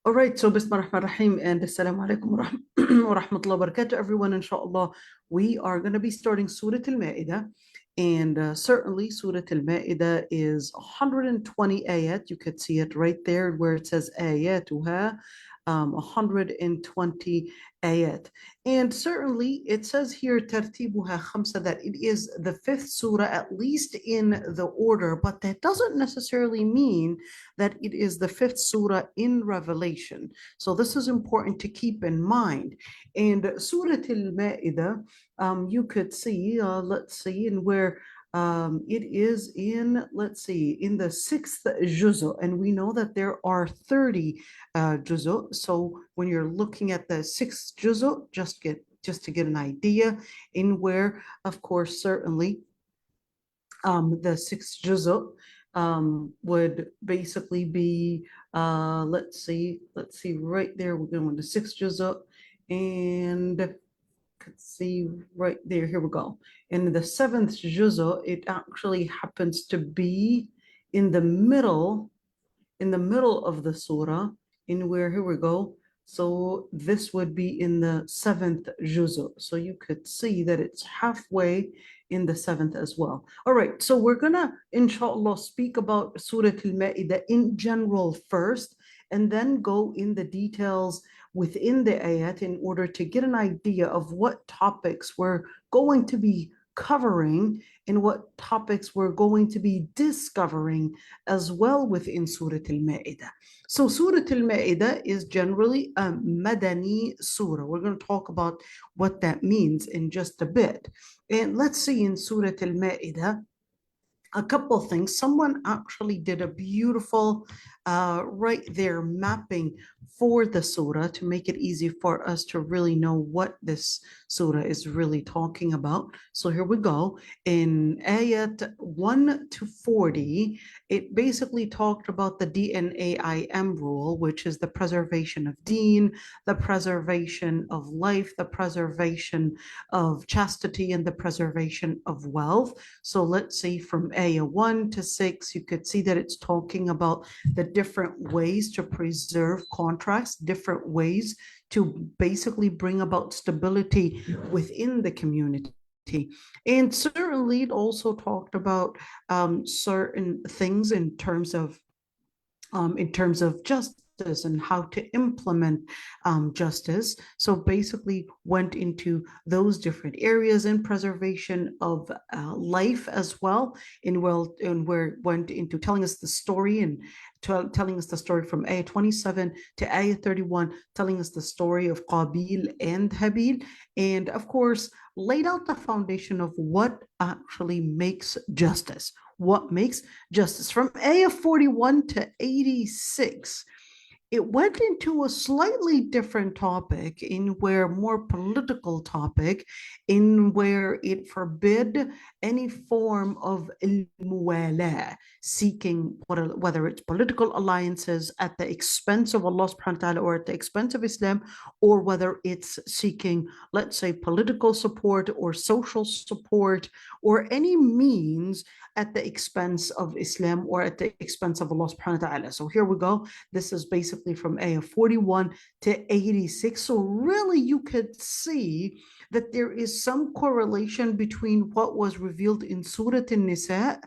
All right, so Bismillah ar-Rahman ar-Rahim and Assalamu alaikum wa rahmatullahi wa barakatuh, everyone. Inshallah, we are going to be starting Surah Al-Ma'idah. And certainly, Surah Al-Ma'idah is 120 ayat. You could see it right there where it says ayatuha, 120 ayat. And certainly, it says here, tartibuha khamsa, that it is the fifth surah, at least in the order, but that doesn't necessarily mean that it is the fifth surah in Revelation. So this is important to keep in mind. And Surah Al-Ma'idah, you could see, let's see, in where it is in, let's see, in the sixth juzu, and we know that there are 30 juzu. So when you're looking at the sixth juzu, just to get an idea in where, of course, certainly the sixth juzu would basically be, let's see, right there, we're going to sixth juzu, and could see right there, here we go. In the seventh juzu, it actually happens to be in the middle of the surah, in where, here we go. So this would be in the seventh juzu. So you could see that it's halfway in the seventh as well. All right, so we're gonna, inshallah, speak about Surah Al-Ma'idah in general first, and then go in the details within the ayat in order to get an idea of what topics we're going to be covering and what topics we're going to be discovering as well within Surah Al-Ma'idah. So Surah Al-Ma'idah is generally a Madani surah. We're going to talk about what that means in just a bit. And let's see in Surah Al-Ma'idah, a couple of things. Someone actually did a beautiful right there mapping for the surah to make it easy for us to really know what this surah is really talking about. So here we go. In ayat 1 to 40, it basically talked about the DNAIM rule, which is the preservation of deen, the preservation of life, the preservation of chastity, and the preservation of wealth. So let's see, from Ayah 1 to 6, you could see that it's talking about the different ways to preserve contracts, different ways to basically bring about stability within the community. And certainly it also talked about certain things in terms of justice and how to implement justice. So basically went into those different areas in preservation of life as well, and where it went into telling us the story and telling us the story from ayah 27 to ayah 31, telling us the story of Qabil and Habil, and of course laid out the foundation of what actually makes justice. What makes justice? From ayah 41 to 86, it went into a slightly different topic, in where more political topic, in where it forbid any form of al-muwala, seeking whether it's political alliances at the expense of Allah subhanahu wa ta'ala or at the expense of Islam, or whether it's seeking, let's say, political support or social support or any means at the expense of Islam or at the expense of Allah subhanahu wa ta'ala. So here we go. This is basically from ayah 41 to 86. So really you could see that there is some correlation between what was revealed in Surah An-Nisa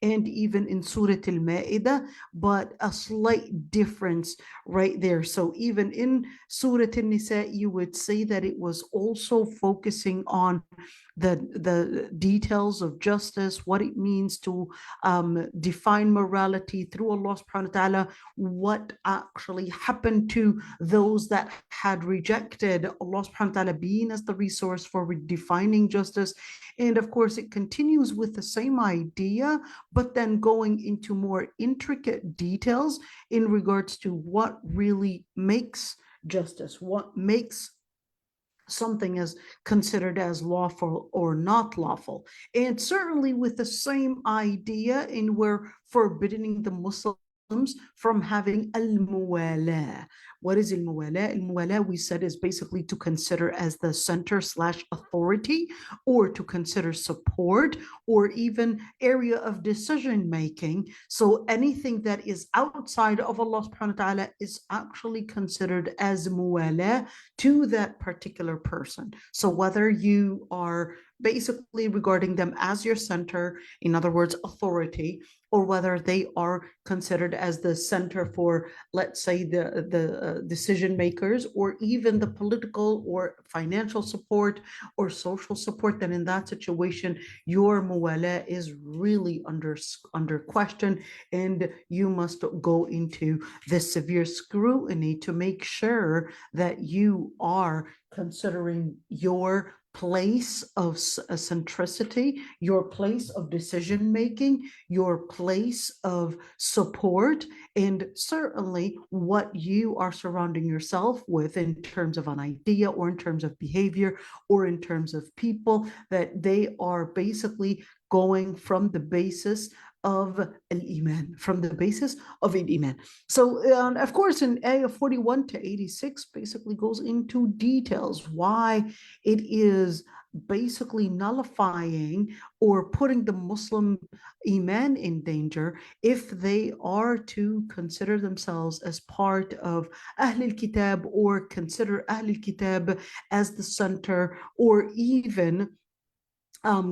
and even in Surah Al-Ma'idah, but a slight difference right there. So even in Surah An-Nisa, you would say that it was also focusing on the details of justice, what it means to define morality through Allah subhanahu wa ta'ala, what actually happened to those that had rejected Allah subhanahu wa ta'ala being as the resource for redefining justice. And of course, it continues with the same idea, but then going into more intricate details in regards to what really makes justice, what makes something as considered as lawful or not lawful. And certainly with the same idea in where forbidding the Muslim Muslims from having al-muwala. What is al-muwala? Al-muwala, we said, is basically to consider as the center slash authority, or to consider support, or even area of decision making. So anything that is outside of Allah subhanahu wa ta'ala is actually considered as muwala to that particular person. So whether you are basically regarding them as your center, in other words, authority, or whether they are considered as the center for, let's say, the decision makers, or even the political or financial support or social support, then in that situation, your muwala is really under question, and you must go into this severe scrutiny to make sure that you are considering your place of centricity, your place of decision making, your place of support, and certainly what you are surrounding yourself with in terms of an idea, or in terms of behavior, or in terms of people, that they are basically going from the basis of al-Iman, from the basis of al-Iman. So, of course, in Ayah 41 to 86 basically goes into details why it is basically nullifying or putting the Muslim Iman in danger if they are to consider themselves as part of Ahl al-Kitab, or consider Ahl al-Kitab as the center, or even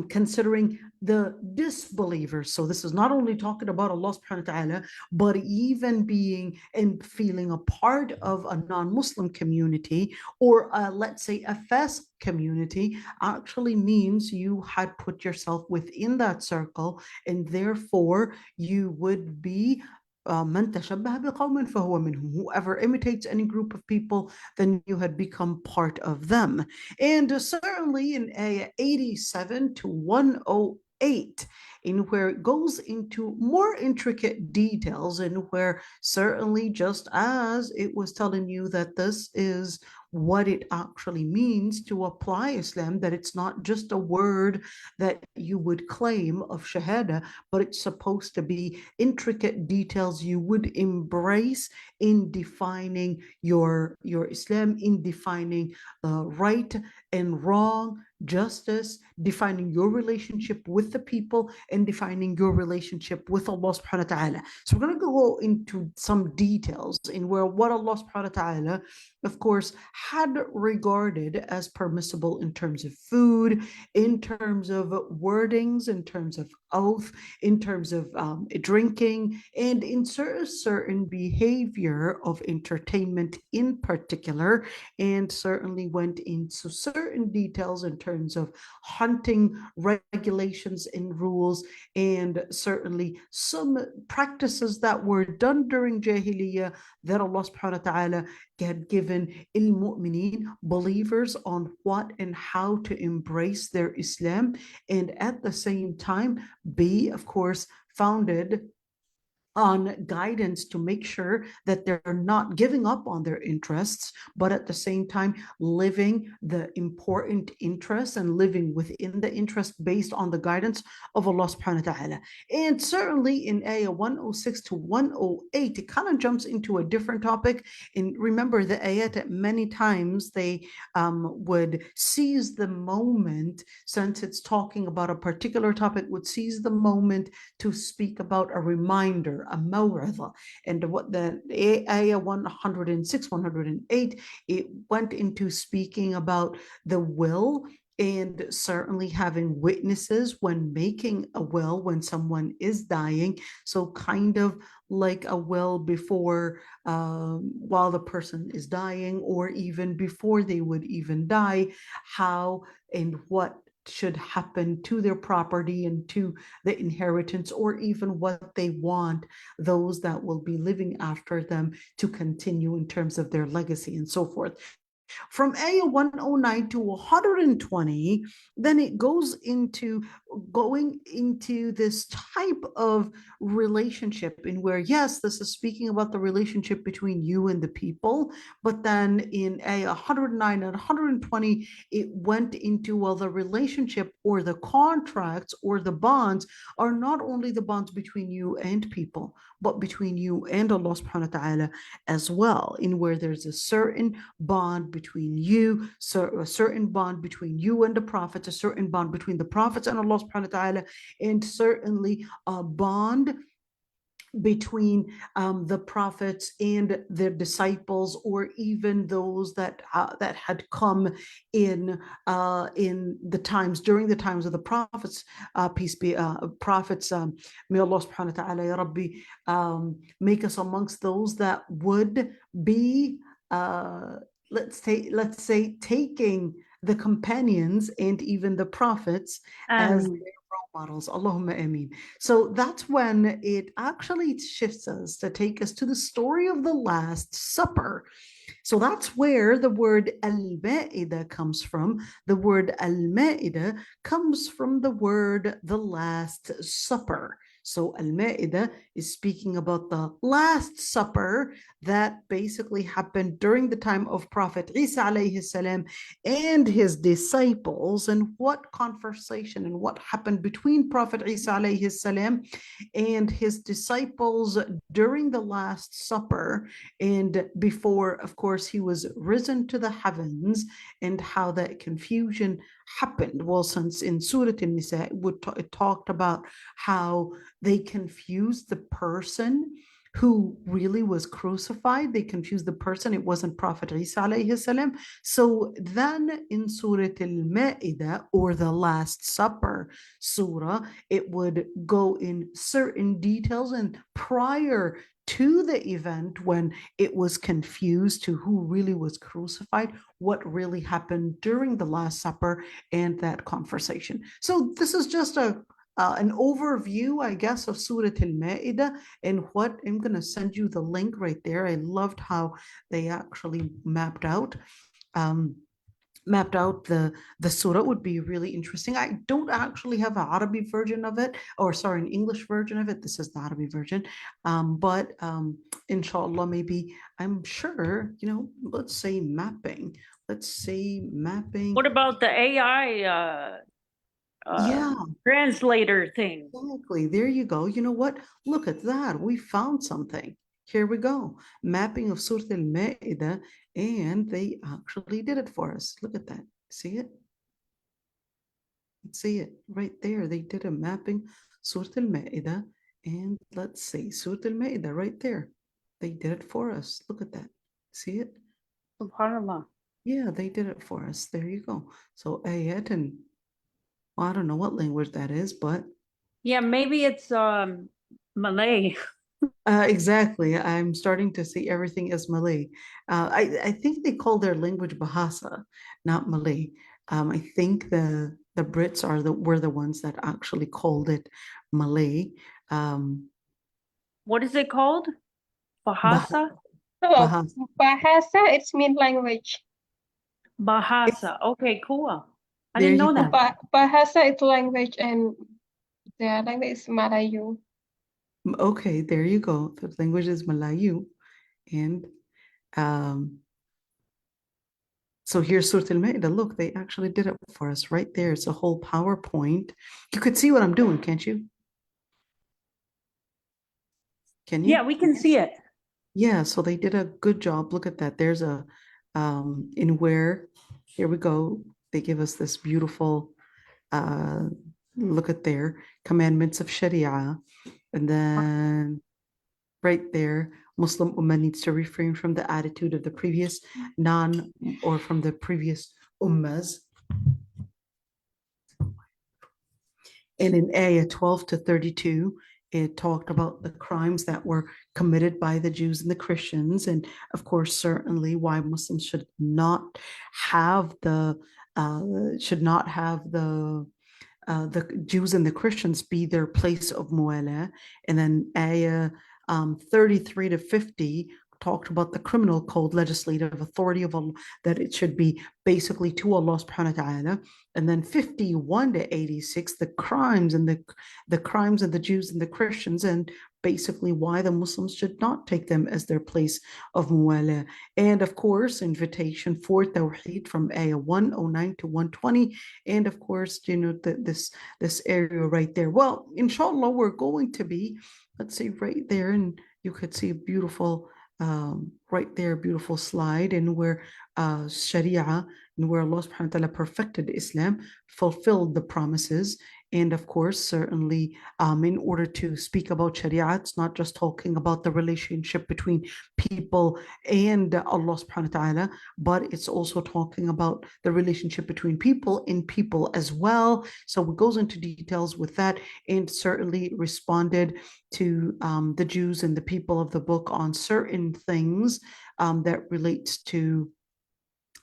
considering the disbelievers. So this is not only talking about Allah subhanahu wa ta'ala, but even being and feeling a part of a non-Muslim community, or let's say a fast community, actually means you had put yourself within that circle, and therefore you would be من تشبه بقوم فهو منهم. Whoever imitates any group of people, then you had become part of them. And certainly in Ayah 87 to 108, in where it goes into more intricate details, and where certainly, just as it was telling you that this is what it actually means to apply Islam, that it's not just a word that you would claim of Shahada, but it's supposed to be intricate details you would embrace in defining your Islam, in defining right and wrong, justice, defining your relationship with the people, and defining your relationship with Allah subhanahu wa ta'ala. So we're going to go into some details in where what Allah subhanahu wa ta'ala, of course, had regarded as permissible in terms of food, in terms of wordings, in terms of oath, in terms of drinking, and in certain behavior of entertainment in particular, and certainly went into certain details in terms of hunting regulations and rules, and certainly some practices that were done during Jahiliyyah that Allah subhanahu wa ta'ala had given al-mu'mineen, believers, on what and how to embrace their Islam, and at the same time be, of course, founded on guidance to make sure that they're not giving up on their interests, but at the same time living the important interests and living within the interest based on the guidance of Allah subhanahu wa ta'ala. And certainly in Ayah 106 to 108, it kind of jumps into a different topic. And remember, the ayat, many times they would seize the moment, since it's talking about a particular topic, would seize the moment to speak about a reminder, a maw'idha. And what the Ayah 106, 108, it went into speaking about the will, and certainly having witnesses when making a will when someone is dying. So kind of like a will before, while the person is dying, or even before they would even die, how and what should happen to their property and to the inheritance, or even what they want those that will be living after them to continue in terms of their legacy and so forth. From Ayah 109 to 120, then it goes into going into this type of relationship in where, yes, this is speaking about the relationship between you and the people, but then in Ayah 109 and 120, it went into, well, the relationship or the contracts or the bonds are not only the bonds between you and people, but between you and Allah subhanahu wa ta'ala as well, in where there's a certain bond between you, a certain bond between you and the prophets, a certain bond between the prophets and Allah subhanahu wa ta'ala, and certainly a bond between the prophets and their disciples, or even those that had come in the times, during the times of the prophets, peace be prophets. May Allah subhanahu wa ta'ala, Ya Rabbi, make us amongst those that would be let's say taking the companions and even the prophets as their role models. Allahumma ameen. So that's when it actually shifts us to take us to the story of the Last Supper. So that's where the word al-Maida comes from. The word al-Maida comes from the word the Last Supper. So al-Maida is speaking about the Last Supper that basically happened during the time of Prophet Isa alayhi salam and his disciples, and what conversation and what happened between Prophet Isa alayhi salam and his disciples during the Last Supper, and before, of course, he was risen to the heavens, and how that confusion happened. Well, since in Surah An-Nisa it talked about how they confused the person who really was crucified. They confused the person. It wasn't Prophet Isa alayhi salam. So then in Surah Al-Ma'idah, or the Last Supper surah, it would go in certain details, and prior to the event when it was confused to who really was crucified, what really happened during the Last Supper and that conversation. So this is just an overview, I guess, of Surah Al-Ma'idah, and what I'm going to send you the link right there. I loved how they actually mapped out the surah. Would be really interesting. I don't actually have an Arabic version of it, or sorry, an English version of it. This is the Arabic version, but inshallah, maybe, I'm sure, let's say mapping. What about the AI Yeah, translator thing? exactly. There you go. You know what? Look at that. We found something. Here we go. Mapping of Surah Al-Ma'idah, and they actually did it for us. Look at that. See it? See it right there. They did a mapping, Surah Al-Ma'idah, and let's see, Surah Al-Ma'idah right there. They did it for us. Look at that. See it? SubhanAllah. Yeah, they did it for us. There you go. So ayat, and well, I don't know what language that is, but yeah, maybe it's Malay. Exactly. I'm starting to see everything as Malay. I think they call their language Bahasa, not Malay. I think the Brits were the ones that actually called it Malay. What is it called? Bahasa? Bahasa. Bahasa, it's mean language. Bahasa. Okay, cool. I There didn't you know go. that. Bahasa is language, and the language is Malayu. Okay, there you go. The language is Malayu, and so here's Surah Al-Ma'idah. Look, they actually did it for us right there. It's a whole PowerPoint. You could see what I'm doing, can't you? Can you? Yeah, we can see it. Yeah, so they did a good job. Look at that. There's a in where, here we go. They give us this beautiful look at their commandments of Sharia. And then right there, Muslim Ummah needs to refrain from the attitude of the previous from the previous Ummahs. And in Ayah 12 to 32, it talked about the crimes that were committed by the Jews and the Christians, and of course, certainly why Muslims should not have the Jews and the Christians be their place of mu'ala. And then Ayah 33 to 50 talked about the criminal code, legislative authority of Allah, that it should be basically to Allah subhanahu wa ta'ala. And then 51 to 86, the crimes and the crimes of the Jews and the Christians, and basically why the Muslims should not take them as their place of muwala. And of course, invitation for Tawheed from Ayah 109 to 120. And of course, this area right there. Well, inshallah, we're going to be, let's see, right there, and you could see a beautiful, right there, beautiful slide, and where Sharia, and where Allah subhanahu wa ta'ala perfected Islam, fulfilled the promises. And of course, certainly, in order to speak about Sharia, it's not just talking about the relationship between people and Allah subhanahu wa ta'ala, but it's also talking about the relationship between people and people as well. So it goes into details with that, and certainly responded to the Jews and the people of the book on certain things that relates to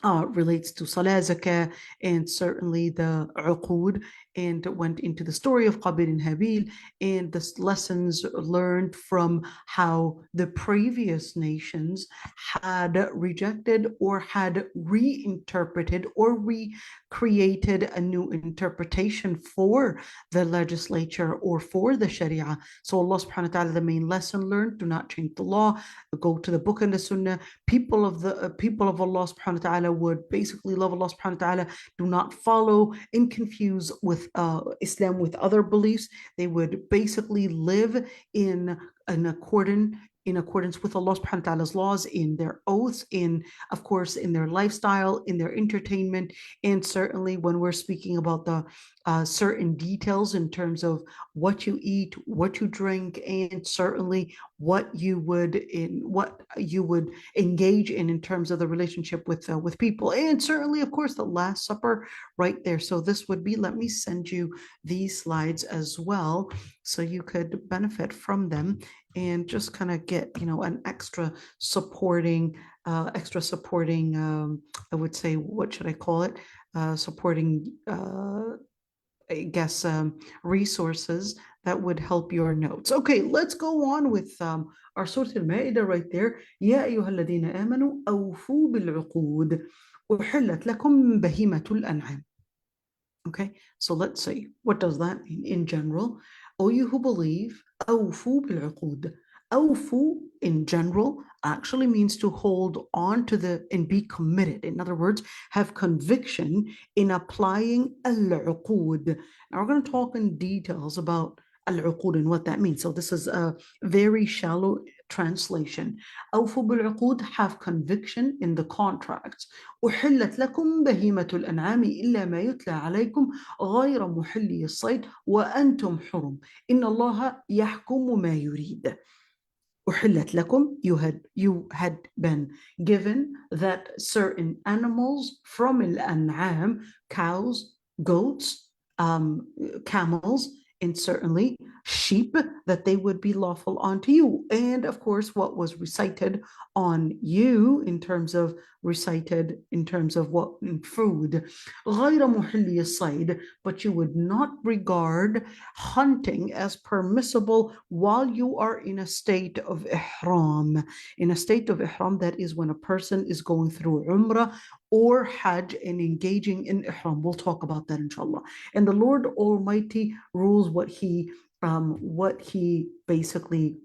Salah, Zakah, and certainly the Uqud, and went into the story of Qabil and Habil and the lessons learned from how the previous nations had rejected or had reinterpreted or recreated a new interpretation for the legislature or for the Sharia. So Allah subhanahu wa ta'ala, the main lesson learned: do not change the law, go to the book and the Sunnah. People of Allah subhanahu wa ta'ala would basically love Allah subhanahu wa ta'ala, do not follow and confuse with Islam with other beliefs. They would basically live in accordance with Allah subhanahu wa ta'ala's laws, in their oaths, of course, in their lifestyle, in their entertainment, and certainly when we're speaking about the certain details in terms of what you eat, what you drink, and certainly what you would engage in terms of the relationship with people, and certainly, of course, the Last Supper right there. So this would be, let me send you these slides as well, so you could benefit from them and just kind of get, an extra supporting, I would say, what should I call it? Supporting, I guess, resources that would help your notes. Okay, let's go on with our Surah al-Maida right there. يا أيها الذين آمنوا أوفوا بالعقود أحلت لكم بهيمة الأنعام. Okay, so let's see, what does that mean in general? O you who believe, أوفوا بالعقود. Awfu in general actually means to hold on to and be committed. In other words, have conviction in applying al-uqud. Now we're going to talk in details about al-uqud and what that means. So this is a very shallow translation. أوفوا بالعقود, have conviction in the contracts. أحلت لكم بهيمة الأنعام إلا ما يتلى عليكم غير محلي الصيد وأنتم حرم إن الله يحكم ما يريد. أحلت لكم, you had been given that certain animals from al-an'am, cows, goats, camels, and certainly sheep, that they would be lawful unto you. And of course, what was recited on you in terms of what in food, غير محلي الصيد, but you would not regard hunting as permissible while you are in a state of ihram. In a state of ihram, that is when a person is going through umrah or hajj and engaging in ihram. We'll talk about that inshallah. And the Lord Almighty rules what he basically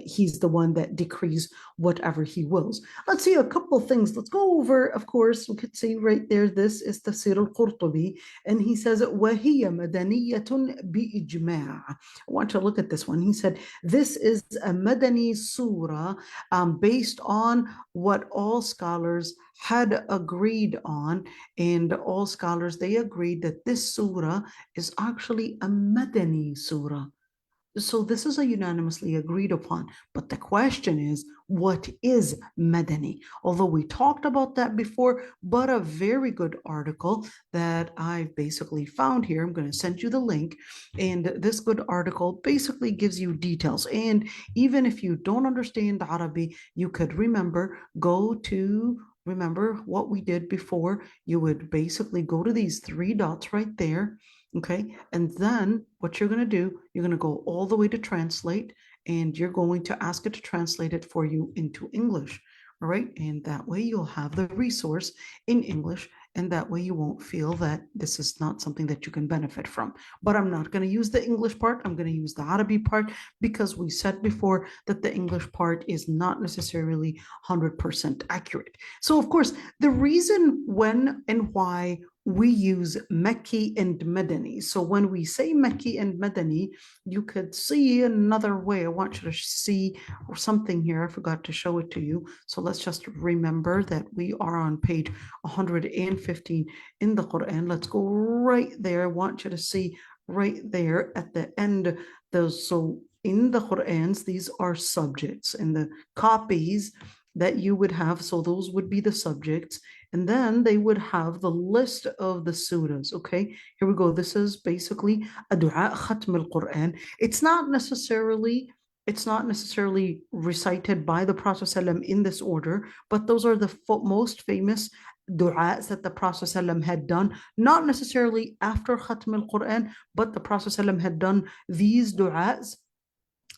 he's the one that decrees whatever he wills. Let's see a couple of things. Let's go over, of course, we could see right there, this is Tafsir al-Qurtubi, and he says, وَهِيَ مَدَنِيَّةٌ بِإِجْمَاعٍ. I want to look at this one. He said, this is a Madani surah based on what all scholars had agreed on, and all scholars, they agreed that this surah is actually a Madani surah. So this is a unanimously agreed upon, but the question is, what is Madani? Although we talked about that before, but a very good article that I've basically found here, I'm going to send you the link, and this good article basically gives you details. And even if you don't understand Arabic, you could remember what we did before. You would basically go to these three dots right there. Okay, and then what you're going to do, you're going to go all the way to translate, and you're going to ask it to translate it for you into English. All right, and that way you'll have the resource in English, and that way you won't feel that this is not something that you can benefit from. But I'm not going to use the English part. I'm going to use the Arabic part, because we said before that the English part is not necessarily 100% accurate. So of course, the reason when and why we use Makki and Madani. So when we say Makki and Madani, you could see another way. I want you to see something here. I forgot to show it to you. So let's just remember that we are on page 115 in the Quran. Let's go right there. I want you to see right there at the end. So in the Qurans, these are subjects, and the copies that you would have, so those would be the subjects, and then they would have the list of the surahs. Okay, here we go. This is basically a dua khatm al-Quran. It's not necessarily recited by the Prophet ﷺ in this order, but those are the most famous du'as that the Prophet ﷺ had done, not necessarily after khatm al-Quran, but the Prophet ﷺ had done these du'as,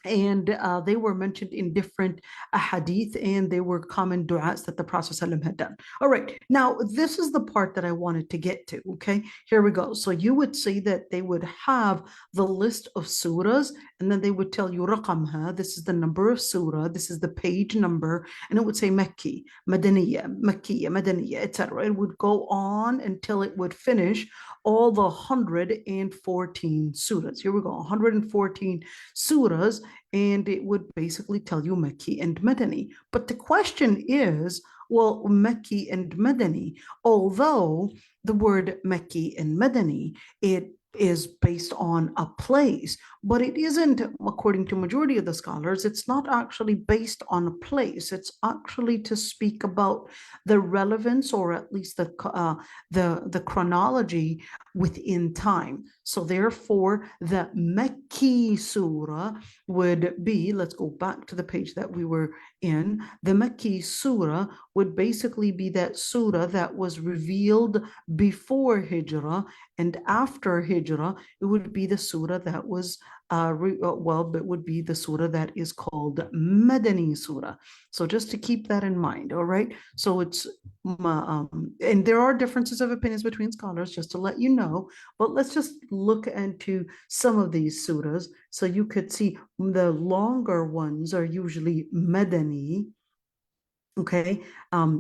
and they were mentioned in different hadith, and they were common du'as that the Prophet ﷺ had done. All right, now this is the part that I wanted to get to. Okay, here we go. So you would see that they would have the list of surahs, and then they would tell you raqamha, this is the number of surah, this is the page number, and it would say Makki, Madaniya, Makkiya, Madaniya, etc. It would go on until it would finish all the 114 surahs. Here we go, 114 surahs, and it would basically tell you Makki and Madani. But the question is, well, Makki and Madani, although the word Makki and Madani, it is based on a place, but it isn't, according to majority of the scholars, it's not actually based on a place. It's actually to speak about the relevance, or at least the chronology within time. So therefore, the Makki surah would be, let's go back to the page that we were in. The Makki surah would basically be that surah that was revealed before Hijrah, and after Hijrah, it would be the surah that was it would be the surah that is called Madani surah. So just to keep that in mind, all right? So it's, and there are differences of opinions between scholars, just to let you know, but let's just look into some of these surahs. So you could see the longer ones are usually Madani. Okay,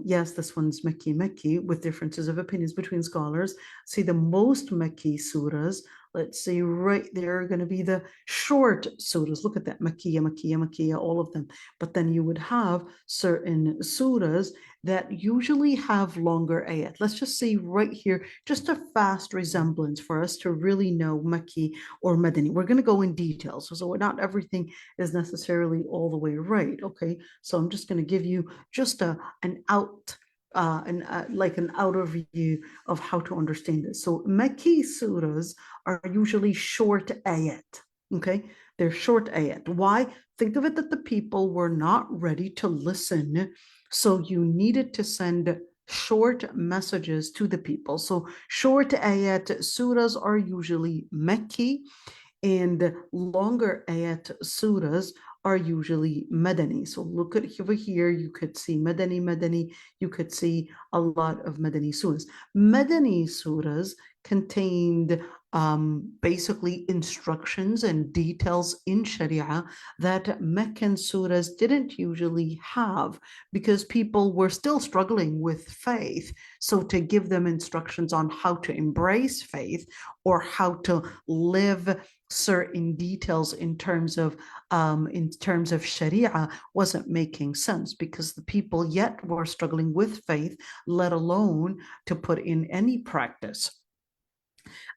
yes, this one's Makki, with differences of opinions between scholars. See, the most Makki surahs, let's see, right there are going to be the short surahs. Look at that, Makkiya, all of them. But then you would have certain surahs that usually have longer ayat. Let's just see right here, just a fast resemblance for us to really know Makki or Madani. We're going to go in detail, so not everything is necessarily all the way right. Okay, so I'm just going to give you just an like an overview of how to understand this. So Makki surahs are usually short ayat. Okay, they're short ayat. Why? Think of it that the people were not ready to listen, so you needed to send short messages to the people. So short ayat surahs are usually Makki, and longer ayat surahs are usually Madani. So look at over here, you could see Madani, you could see a lot of Madani surahs. Madani surahs contained basically instructions and details in Sharia that Meccan surahs didn't usually have, because people were still struggling with faith. So to give them instructions on how to embrace faith, or how to live certain details in terms of Sharia, wasn't making sense, because the people yet were struggling with faith, let alone to put in any practice.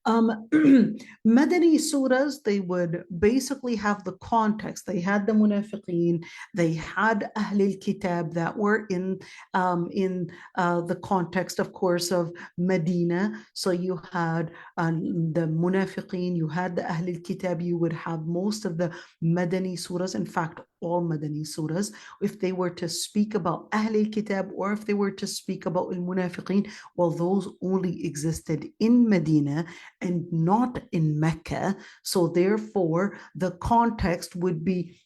Madani surahs, they would basically have the context. They had the munafiqeen, they had Ahl al-Kitab that were in the context, of course, of Medina. So you had the munafiqeen, you had the Ahl al-Kitab, you would have most of the Madani surahs, in fact, all Madani surahs, if they were to speak about Ahl al-Kitab, or if they were to speak about al-Munafiqeen, well, those only existed in Medina and not in Mecca. So therefore, the context would be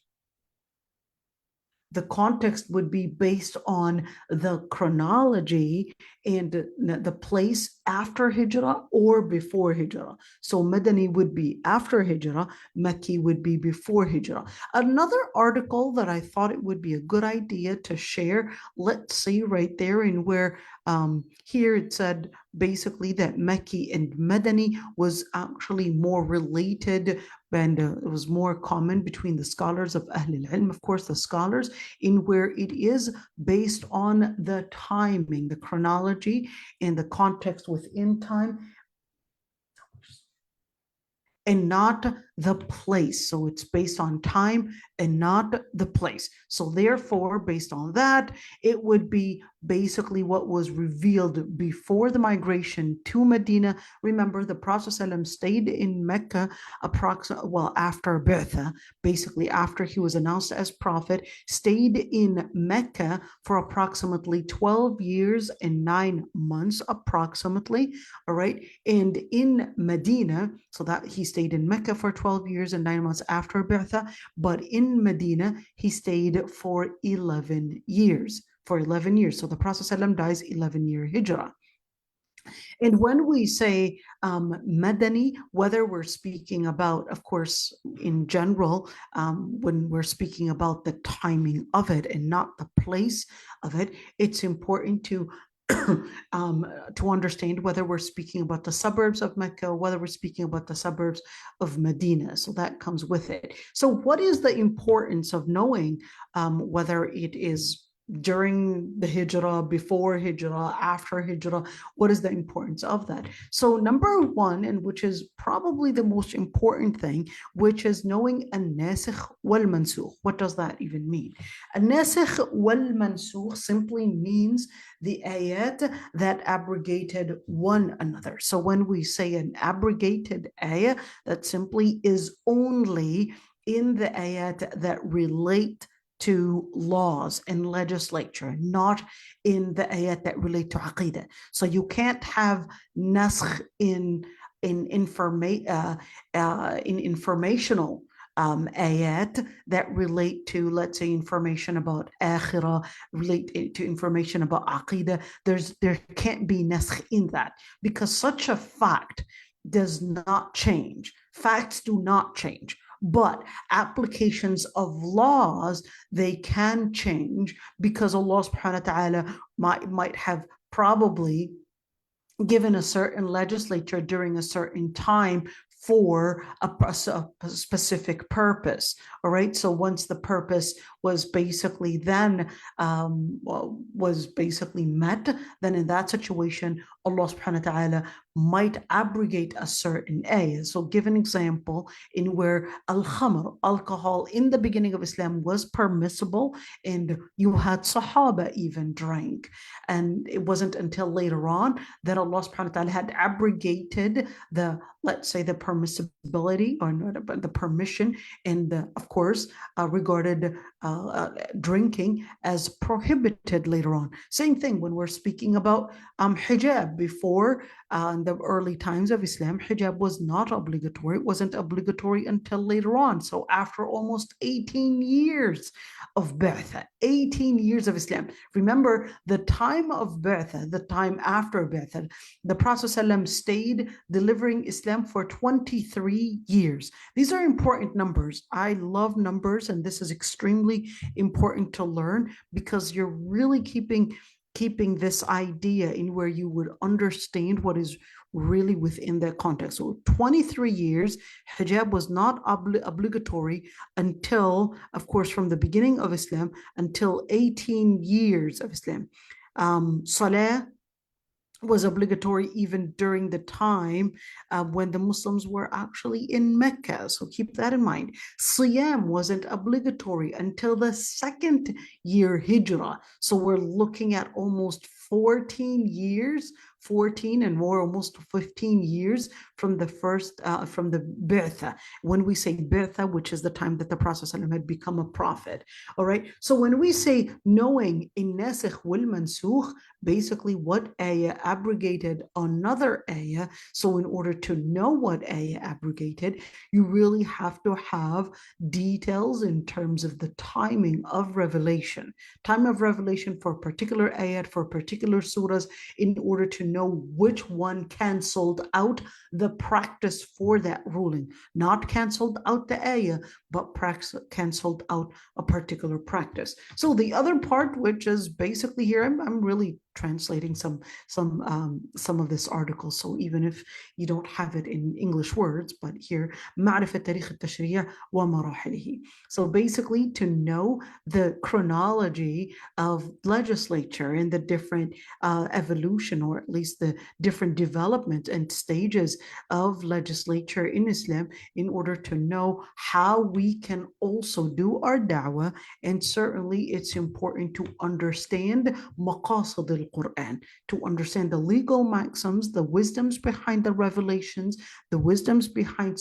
the context would be based on the chronology and the place after Hijrah or before Hijrah. So Madani would be after Hijrah, Makki would be before Hijrah. Another article that I thought it would be a good idea to share, let's see right there in where here it said basically that Makki and Madani was actually more related, and it was more common between the scholars of Ahl al-Ilm, of course, the scholars, in where it is based on the timing, the chronology, and the context within time, and not the place. So it's based on time and not the place. So therefore, based on that, it would be basically what was revealed before the migration to Medina. Remember, the Prophet ﷺ stayed in Mecca after Bi'tha, basically after he was announced as prophet, stayed in Mecca for approximately 12 years and 9 months, approximately, all right? And in Medina, so that he stayed in Mecca for 12 years and 9 months after Bi'tha, but in Medina, he stayed for 11 years. For 11 years. So the Prophet ﷺ dies 11-year Hijrah. And when we say Madani, whether we're speaking about, of course, in general, when we're speaking about the timing of it and not the place of it, it's important to understand whether we're speaking about the suburbs of Mecca or whether we're speaking about the suburbs of Medina. So that comes with it. So what is the importance of knowing whether it is during the Hijrah, before Hijrah, after Hijrah? What is the importance of that? So number one, and which is probably the most important thing, which is knowing an-nasikh wal-mansukh. What does that even mean? An-nasikh wal-mansukh simply means the ayat that abrogated one another. So when we say an abrogated ayah, that simply is only in the ayat that relate to laws and legislature, not in the ayat that relate to aqidah. So you can't have naskh in informational ayat that relate to, let's say, information about akhirah, relate to information about aqidah. There can't be naskh in that, because such a fact does not change. Facts do not change. But applications of laws, they can change, because Allah subhanahu wa ta'ala might have probably given a certain legislature during a certain time for a specific purpose. All right. So once the purpose was basically met, then in that situation, Allah subhanahu wa ta'ala might abrogate a certain ayah. So give an example in where al-khamr, alcohol, in the beginning of Islam was permissible, and you had Sahaba even drank. And it wasn't until later on that Allah subhanahu wa ta'ala had abrogated the, let's say, the permissibility, or not, but the permission, and of course regarded drinking as prohibited later on. Same thing when we're speaking about hijab. Before, in the early times of Islam, hijab was not obligatory. It wasn't obligatory until later on. So after almost 18 years of Bi'tha, 18 years of Islam. Remember, the time of Bi'tha, the time after Bi'tha, the Prophet ﷺ stayed delivering Islam for 23 years. These are important numbers. I love numbers, and this is extremely important to learn, because you're really keeping this idea in where you would understand what is really within that context. So 23 years, hijab was not obligatory until, of course, from the beginning of Islam until 18 years of Islam. Salah was obligatory even during the time when the Muslims were actually in Mecca. So keep that in mind. Siyam wasn't obligatory until the second year Hijrah. So we're looking at almost 14 years 14 and more, almost 15 years from the first, from the bi'tha. When we say bi'tha, which is the time that the Prophet ﷺ had become a prophet. All right. So when we say knowing in nasikh wal mansukh, basically what ayah abrogated another ayah. So in order to know what ayah abrogated, you really have to have details in terms of the timing of revelation, time of revelation for a particular ayat, for particular surahs, in order to know which one canceled out the practice for that ruling, not canceled out the ayah, but canceled out a particular practice. So the other part, which is basically here, I'm really translating some of this article. So even if you don't have it in English words, but here, معرفة تاريخ التشريع ومراحله. So basically to know the chronology of legislature and the different evolution, or at least the different development and stages of legislature in Islam, in order to know how we can also do our da'wah. And certainly it's important to understand maqasid al-Quran, to understand the legal maxims, the wisdoms behind the revelations, the wisdoms behind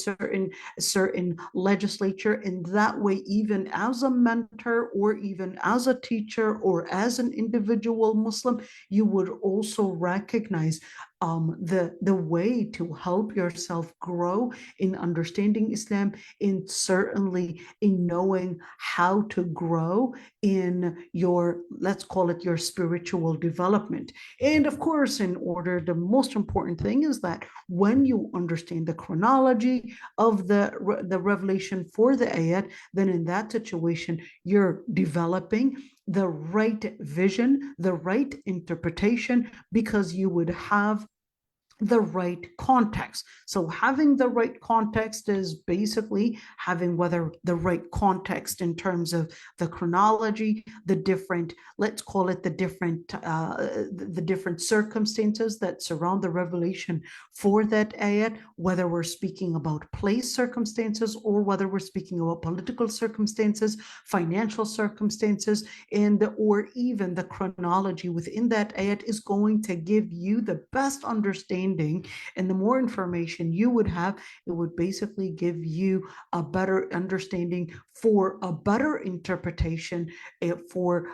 certain legislature. And that way, even as a mentor or even as a teacher or as an individual Muslim, you would also recognize the way to help yourself grow in understanding Islam, and certainly in knowing how to grow in your, let's call it your spiritual development. And of course, in order, the most important thing is that when you understand the chronology of the revelation for the ayat, then in that situation, you're developing the right vision, the right interpretation, because you would have the right context. So having the right context is basically having whether the right context in terms of the chronology, the different, let's call it the different circumstances that surround the revelation for that ayat, whether we're speaking about place circumstances or whether we're speaking about political circumstances, financial circumstances, and or even the chronology within that ayat is going to give you the best understanding. And the more information you would have, it would basically give you a better understanding for a better interpretation, for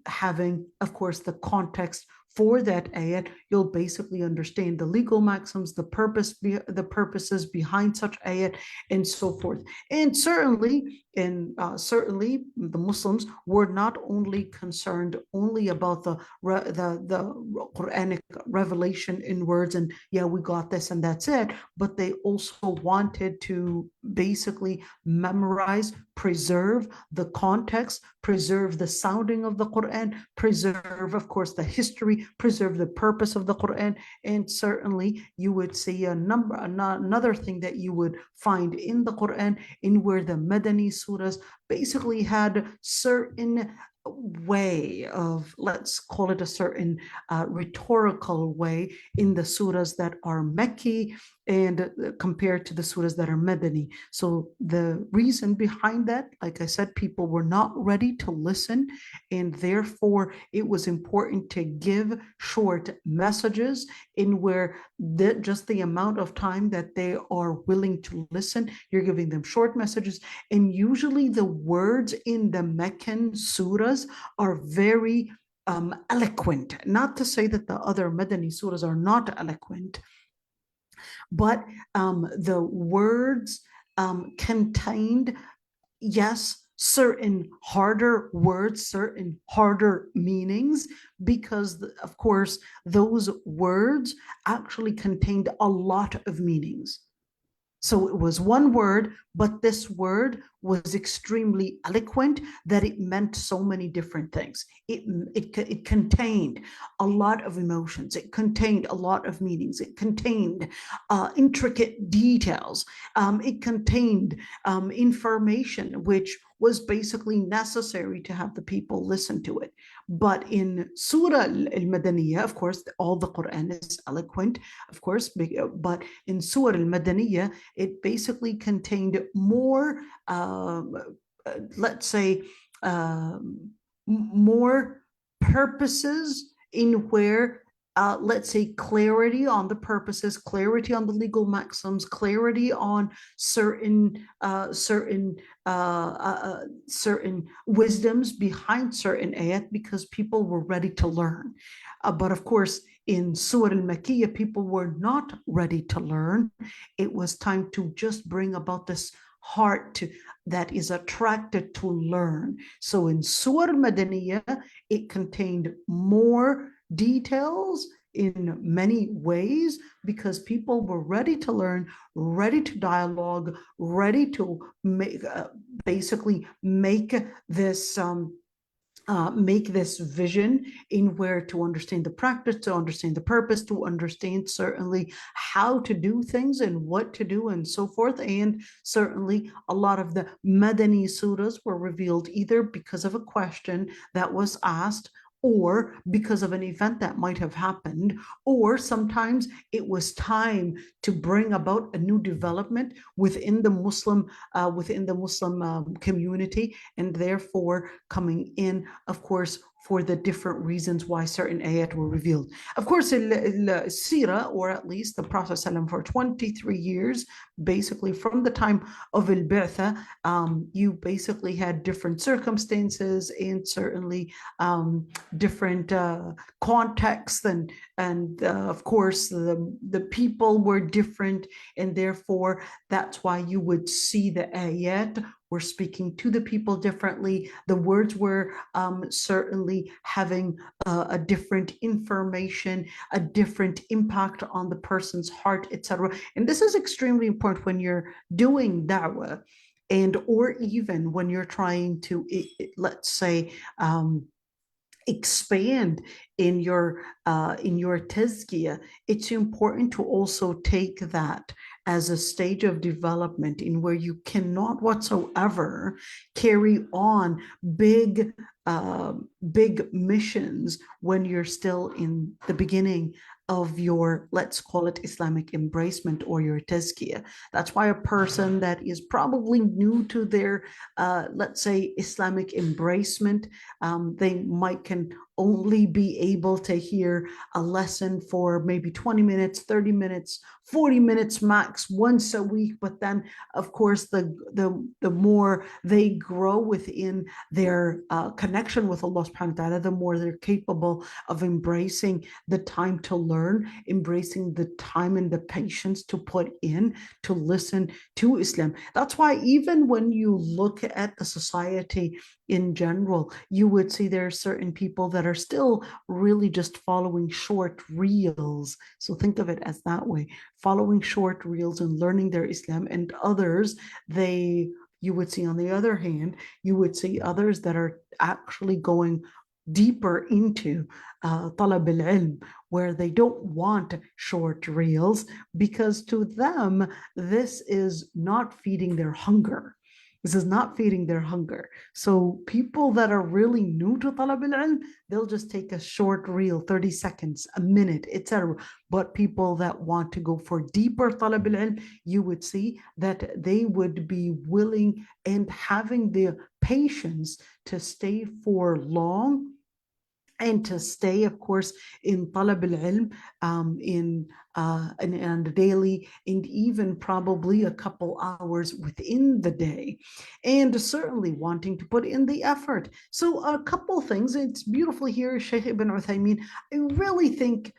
having, of course, the context for that ayat. You'll basically understand the legal maxims, the purposes behind such ayat, and so forth. And certainly the Muslims were not only concerned only about the Quranic revelation in words and yeah, we got this and that's it, but they also wanted to basically memorize, preserve the context, preserve the sounding of the Quran, preserve, of course, the history, preserve the purpose of the Quran. And certainly you would see another thing that you would find in the Quran, in where the Madani surahs basically had certain way of, let's call it a certain rhetorical way in the surahs that are Mecki and compared to the surahs that are Madani. So the reason behind that, like I said, people were not ready to listen, and therefore it was important to give short messages in where just the amount of time that they are willing to listen, you're giving them short messages. And usually the words in the Meccan surahs are very eloquent. Not to say that the other Madani surahs are not eloquent, but the words contained, yes, certain harder words, certain harder meanings, because of course those words actually contained a lot of meanings. So it was one word, but this word was extremely eloquent, that it meant so many different things. It contained a lot of emotions. It contained a lot of meanings. It contained intricate details. It contained information which was basically necessary to have the people listen to it. But in Surah al-Madaniyah, of course, all the Quran is eloquent, of course, but in Surah al-Madaniyah, it basically contained more, let's say, more purposes in where let's say, clarity on the purposes, clarity on the legal maxims, clarity on certain wisdoms behind certain ayat, because people were ready to learn. But of course, in Surah al-Makkiyah, people were not ready to learn. It was time to just bring about this heart that is attracted to learn. So in Surah al-Madaniyah, it contained more details in many ways, because people were ready to learn, ready to dialogue, ready to basically make this vision in where to understand the practice, to understand the purpose, to understand certainly how to do things and what to do and so forth. And certainly a lot of the Madani surahs were revealed either because of a question that was asked, or because of an event that might have happened, or sometimes it was time to bring about a new development within the Muslim community, and therefore coming in, of course, for the different reasons why certain ayat were revealed. Of course, Sirah, or at least the Prophet ﷺ, for 23 years, basically from the time of al-Bi'tha, you basically had different circumstances and certainly different contexts, and of course the people were different, and therefore that's why you would see the ayat were speaking to the people differently. The words were certainly having a different information, a different impact on the person's heart, etc. And this is extremely important when you're doing da'wah, and or even when you're trying to, let's say, expand in your tazkiyah. It's important to also take that as a stage of development in where you cannot whatsoever carry on big missions when you're still in the beginning of your, let's call it, Islamic embracement or your tazkiyah. That's why a person that is probably new to their, let's say, Islamic embracement, they can only be able to hear a lesson for maybe 20 minutes, 30 minutes, 40 minutes max once a week. But then, of course, the more they grow within their connection with Allah subhanahu wa ta'ala, the more they're capable of embracing the time to learn, embracing the time and the patience to put in to listen to Islam. That's why even when you look at the society in general, you would see there are certain people that are still really just following short reels. So think of it as that way, following short reels and learning their Islam. And others, you would see, on the other hand, you would see others that are actually going deeper into talab al-ilm, where they don't want short reels, because to them, this is not feeding their hunger. This is not feeding their hunger. So people that are really new to talab al-ilm, they'll just take a short reel, 30 seconds, a minute, etc. But people that want to go for deeper talab al-ilm, you would see that they would be willing and having the patience to stay for long, and to stay, of course, in talab al-ilm in the daily, and even probably a couple hours within the day, and certainly wanting to put in the effort. So a couple things. It's beautiful here, Shaykh Ibn Uthaymeen. I really think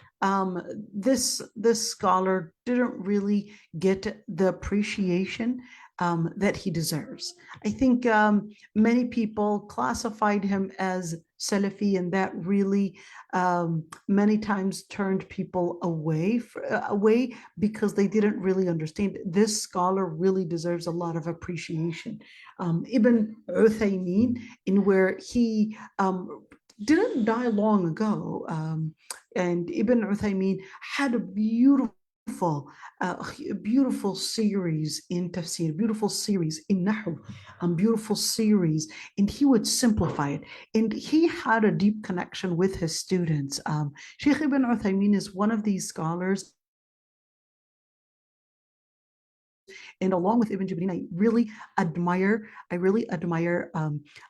this scholar didn't really get the appreciation that he deserves. I think many people classified him as Salafi, and that really many times turned people away because they didn't really understand. This scholar really deserves a lot of appreciation. Ibn Uthaymeen, in where he didn't die long ago, and Ibn Uthaymeen had a beautiful series in tafsir, beautiful series in nahu, beautiful series, and he would simplify it. And he had a deep connection with his students. Shaykh Ibn Uthaymeen is one of these scholars And along with Ibn Jibrin, I really admire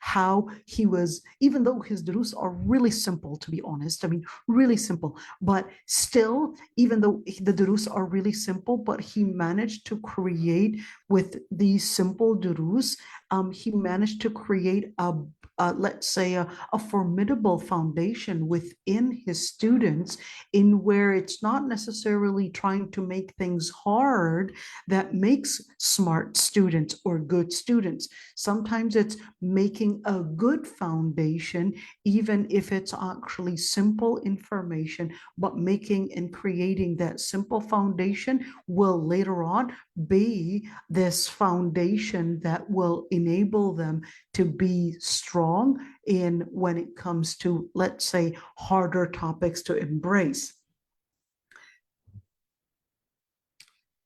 how he was, even though his durus are really simple, to be honest, I mean, really simple, but still, even though the durus are really simple, but he managed to create with these simple durus, he managed to create let's say a formidable foundation within his students, in where it's not necessarily trying to make things hard that makes smart students or good students. Sometimes it's making a good foundation, even if it's actually simple information, but making and creating that simple foundation will later on be this foundation that will enable them to be strong in when it comes to, let's say, harder topics to embrace.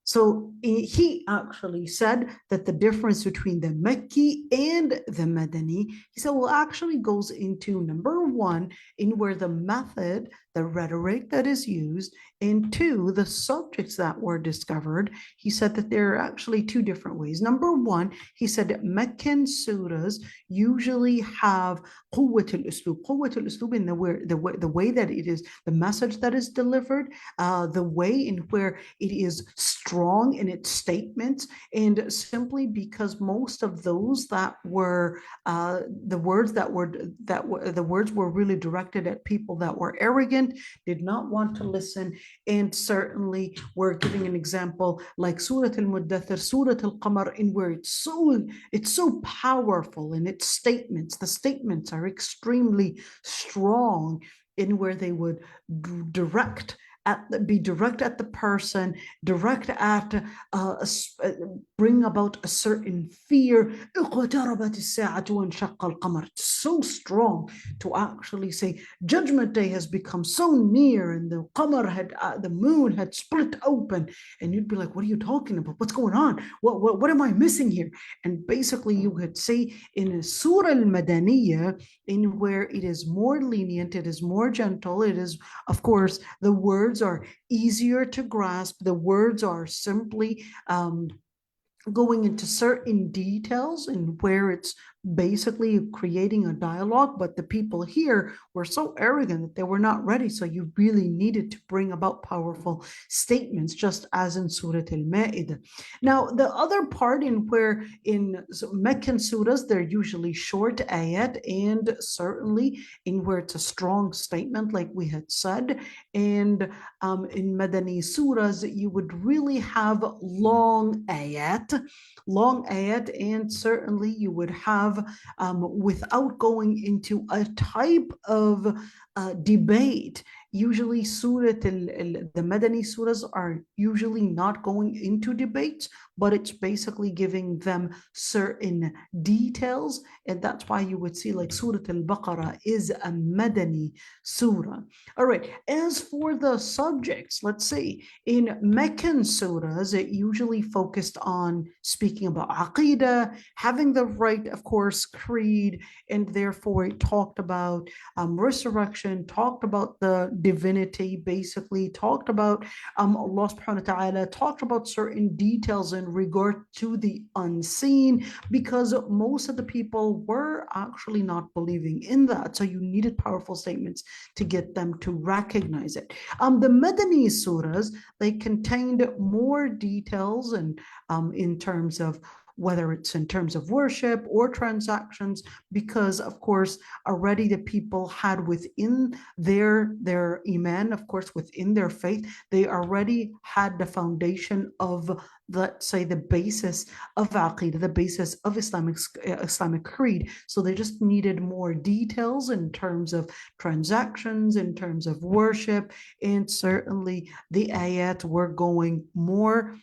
So he actually said that the difference between the Mecki and the Madani, he said, well, actually goes into number one, in where the method, the rhetoric that is used, and two, the subjects that were discovered. He said that there are actually two different ways. Number one, he said that Meccan surahs usually have قوة الأسلوب in the way that it is, the message that is delivered, the way in where it is strong in its statements, and simply because most of those that were the words were really directed at people that were arrogant, did not want to listen, and certainly we're giving an example like Surah al-Muddathir, Surah al-Qamar, in where it's so powerful in its statements. The statements are extremely strong, in where they would be direct at the person, direct at bring about a certain fear. It's so strong to actually say Judgment Day has become so near, and the Qamar the moon had split open, and you'd be like, what are you talking about? What's going on? What am I missing here? And basically you could say in Surah al-Madaniyah, in where it is more lenient, it is more gentle, it is, of course, the words are easier to grasp. The words are simply going into certain details, and where it's basically creating a dialogue, but the people here were so arrogant that they were not ready, so you really needed to bring about powerful statements, just as in Surah al-Maida. Now, the other part in where in Meccan surahs, they're usually short ayat, and certainly in where it's a strong statement, like we had said, and in Madani surahs, you would really have long ayat, and certainly you would have, without going into a type of debate. Usually the Madani surahs are usually not going into debates, but it's basically giving them certain details, and that's why you would see like Surah al-Baqarah is a Madani surah. All right, as for the subjects, let's see, in Meccan surahs, it usually focused on speaking about Aqidah, having the right, of course, creed, and therefore it talked about resurrection, talked about the divinity, basically talked about Allah subhanahu wa ta'ala, talked about certain details in regard to the unseen, because most of the people were actually not believing in that, so you needed powerful statements to get them to recognize it. The Madani surahs, they contained more details, and in terms of whether it's in terms of worship or transactions, because of course already the people had within their iman, of course within their faith, they already had the foundation of, let's say, the basis of Aqidah, the basis of Islamic creed. So they just needed more details in terms of transactions, in terms of worship, and certainly the ayat were going more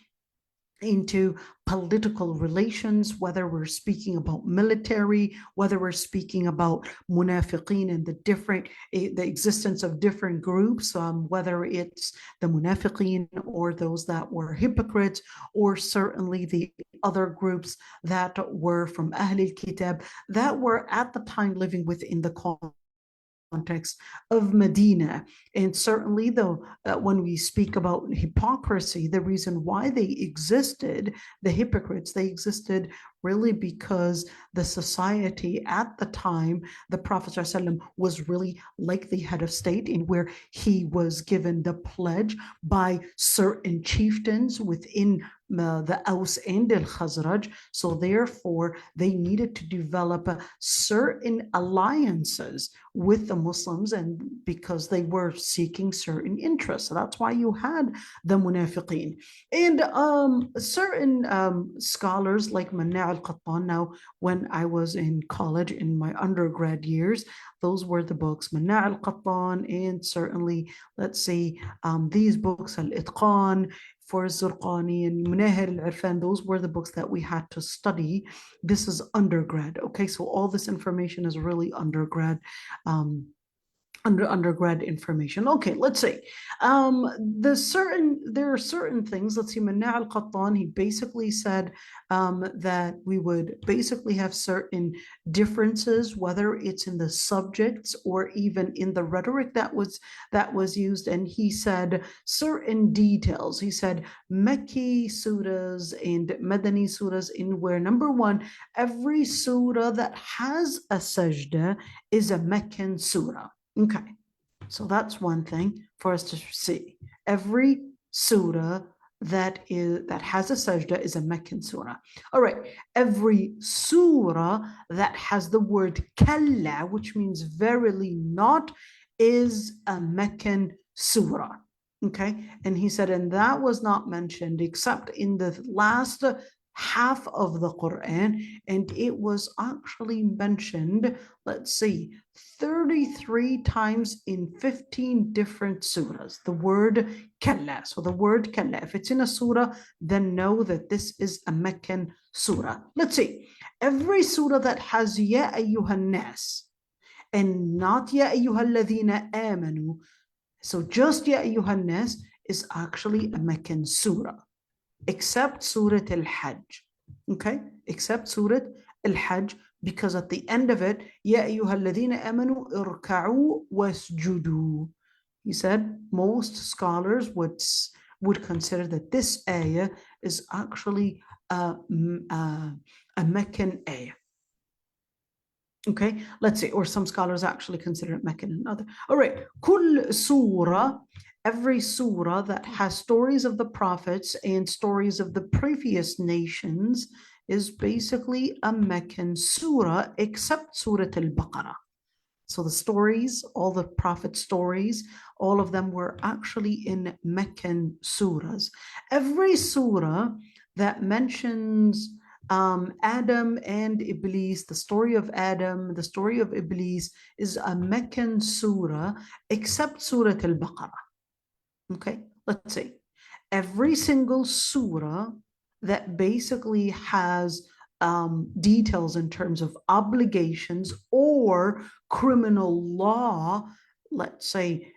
into political relations, whether we're speaking about military, whether we're speaking about munafiqeen and the existence of different groups, whether it's the munafiqeen or those that were hypocrites, or certainly the other groups that were from Ahl al-Kitab that were at the time living within the context of Medina. And certainly, though, when we speak about hypocrisy, the reason why they existed, the hypocrites, they existed really because the society at the time, the Prophet ﷺ was really like the head of state, in where he was given the pledge by certain chieftains within the Aus and al Khazraj. So therefore, they needed to develop certain alliances with the Muslims, and because they were seeking certain interests. So that's why you had the munafiqeen. And certain scholars like Manna al-Qattan, now when I was in college in my undergrad years, those were the books, Manna al-Qattan, and certainly, let's say, these books, Al-Itqan, for Zurqani and Munahir al-Irfan, those were the books that we had to study. This is undergrad, okay? So all this information is really undergrad, undergrad information. Okay, let's see. There are certain things. Let's see, Manna al-Qattan, he basically said that we would basically have certain differences, whether it's in the subjects or even in the rhetoric that was used. And he said certain details. He said Makki surahs and Madani surahs, in where, number one, every surah that has a sajda is a Meccan surah. Okay, so that's one thing for us to see. Every surah that has a sajda is a Meccan surah. All right, every surah that has the word kalla, which means verily not, is a Meccan surah. Okay, and he said, and that was not mentioned except in the last half of the Quran, and it was actually mentioned, let's see, 33 times in 15 different surahs, the word kalla. So the word kalla, if it's in a surah, then know that this is a Meccan surah. Let's see, every surah that has ya ayyuhan nas and not ya ayyuhal ladhina amanu, so just ya ayyuhan nas is actually a Meccan surah, except Surah Al-Hajj, okay? Except Surah Al-Hajj, because at the end of it, Ya ayyuhal ladhina amanu irka'u wasjudu. He said most scholars would consider that this ayah is actually a Meccan ayah. Okay, let's see, or some scholars actually consider it Meccan and other. All right, Kull surah, every surah that has stories of the prophets and stories of the previous nations is basically a Meccan surah, except Surah Al-Baqarah. So the stories, all the prophet stories, all of them were actually in Meccan surahs. Every surah that mentions Adam and Iblis, the story of Adam, the story of Iblis, is a Meccan surah, except Surah Al-Baqarah. Okay, let's see. Every single surah that basically has details in terms of obligations or criminal law, let's say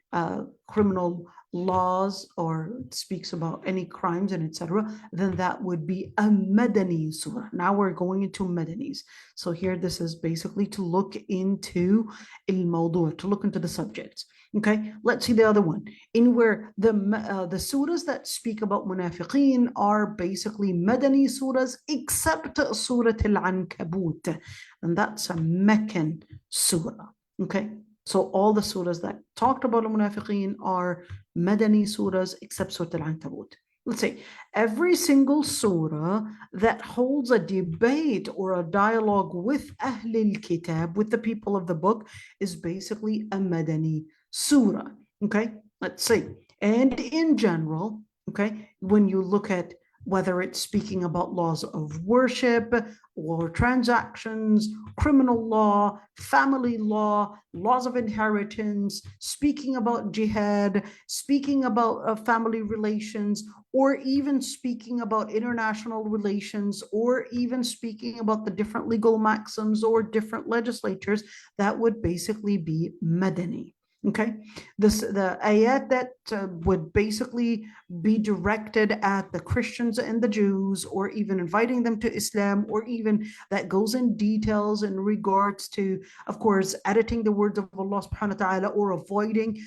criminal laws, or speaks about any crimes and etc., then that would be a Madani surah. Now we're going into Madanis. So here this is basically to look into al-mawdu', to look into the subjects. Okay, let's see the other one, in where the surahs that speak about munafiqeen are basically Madani surahs, except Surah Al-Ankabut, and that's a Meccan surah. Okay, so all the surahs that talked about al-munafiqeen are Madani surahs, except Surah Al-Ankabut. Let's say every single surah that holds a debate or a dialogue with Ahlul Kitab, with the people of the book, is basically a Madani surah. Okay, let's see. And in general, okay, when you look at whether it's speaking about laws of worship or transactions, criminal law, family law, laws of inheritance, speaking about jihad, speaking about family relations, or even speaking about international relations, or even speaking about the different legal maxims or different legislatures, that would basically be Madani. Okay, the ayat that would basically be directed at the Christians and the Jews, or even inviting them to Islam, or even that goes in details in regards to, of course, editing the words of Allah subhanahu wa ta'ala, or avoiding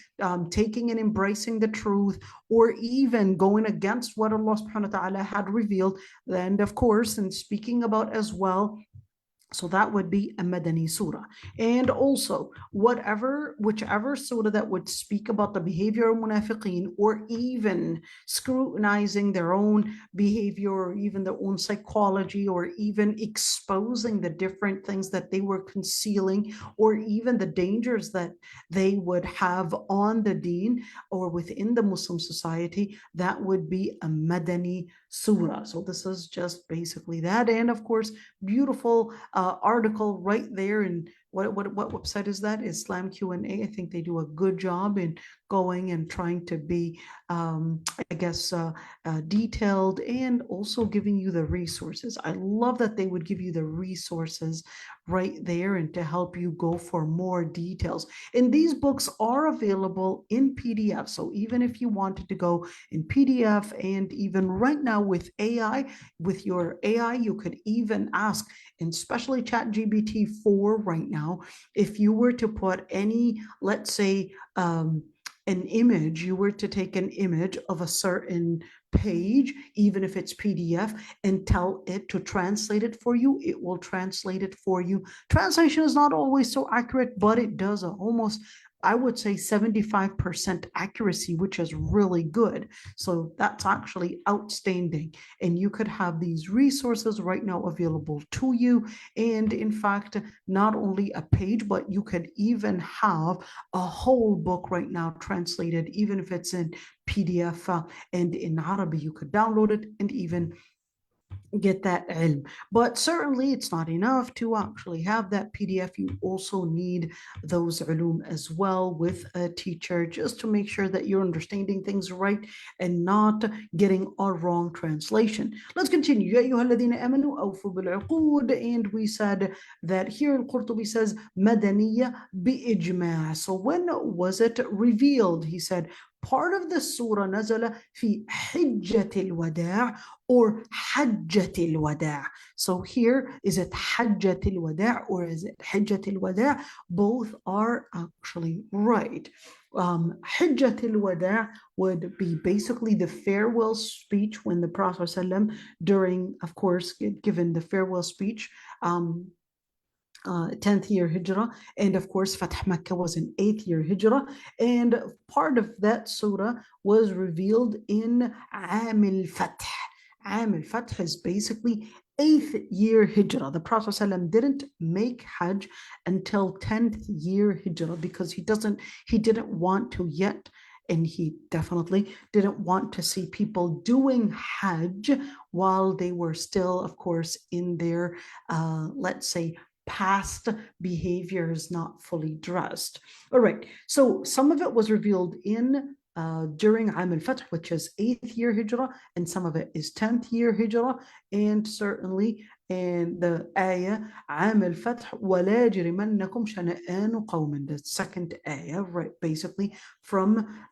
taking and embracing the truth, or even going against what Allah subhanahu wa ta'ala had revealed. And of course, and speaking about as well, so that would be a Madani surah. And also, whichever surah that would speak about the behavior of munafiqeen, or even scrutinizing their own behavior, or even their own psychology, or even exposing the different things that they were concealing, or even the dangers that they would have on the deen or within the Muslim society, that would be a Madani surah. So this is just basically that. And of course, beautiful article right there. And what website is that? Islam Q&A. I think they do a good job in going and trying to be, I guess, detailed, and also giving you the resources. I love that they would give you the resources right there and to help you go for more details. And these books are available in PDF. So even if you wanted to go in PDF, and even right now with AI, with your AI, you could even ask, and especially ChatGPT 4 right now, if you were to put any, let's say, an image, you were to take an image of a certain page, even if it's PDF, and tell it to translate it for you, it will translate it for you. Translation is not always so accurate, but it does almost, I would say, 75% accuracy, which is really good. So that's actually outstanding. And you could have these resources right now available to you. And in fact, not only a page, but you could even have a whole book right now translated, even if it's in PDF and in Arabic. You could download it and even get that ilm. But certainly it's not enough to actually have that PDF. You also need those ulum as well with a teacher, just to make sure that you're understanding things right and not getting a wrong translation. Let's continue. يا أيها الذين آمنوا أوفوا بالعقود. And we said that here Al-Qurtubi says مدنية بإجماع. So when was it revealed? He said part of the surah نزل في حجة الوداع or حجة الوداع. So here, is it حجة الوداع or is it حجة الوداع? Both are actually right. حجة الوداع would be basically the farewell speech when the Prophet ﷺ, during, of course, given the farewell speech, 10th year Hijrah, and of course Fath Makkah was in 8th year Hijrah, and part of that surah was revealed in Am al-Fath. Am al-Fath is basically 8th year Hijrah. The Prophet ﷺ didn't make Hajj until 10th year Hijrah because he didn't want to yet, and he definitely didn't want to see people doing Hajj while they were still, of course, in their, let's say, past behaviors, not fully dressed. All right, so some of it was revealed in during Am al-Fath, which is 8th year Hijrah, and some of it is 10th year Hijrah, and certainly in the ayah Am al-Fath وَلَا يَجْرِمَنَّكُمْ شَنَآنُ قَوْمٍ, the second ayah, right, basically from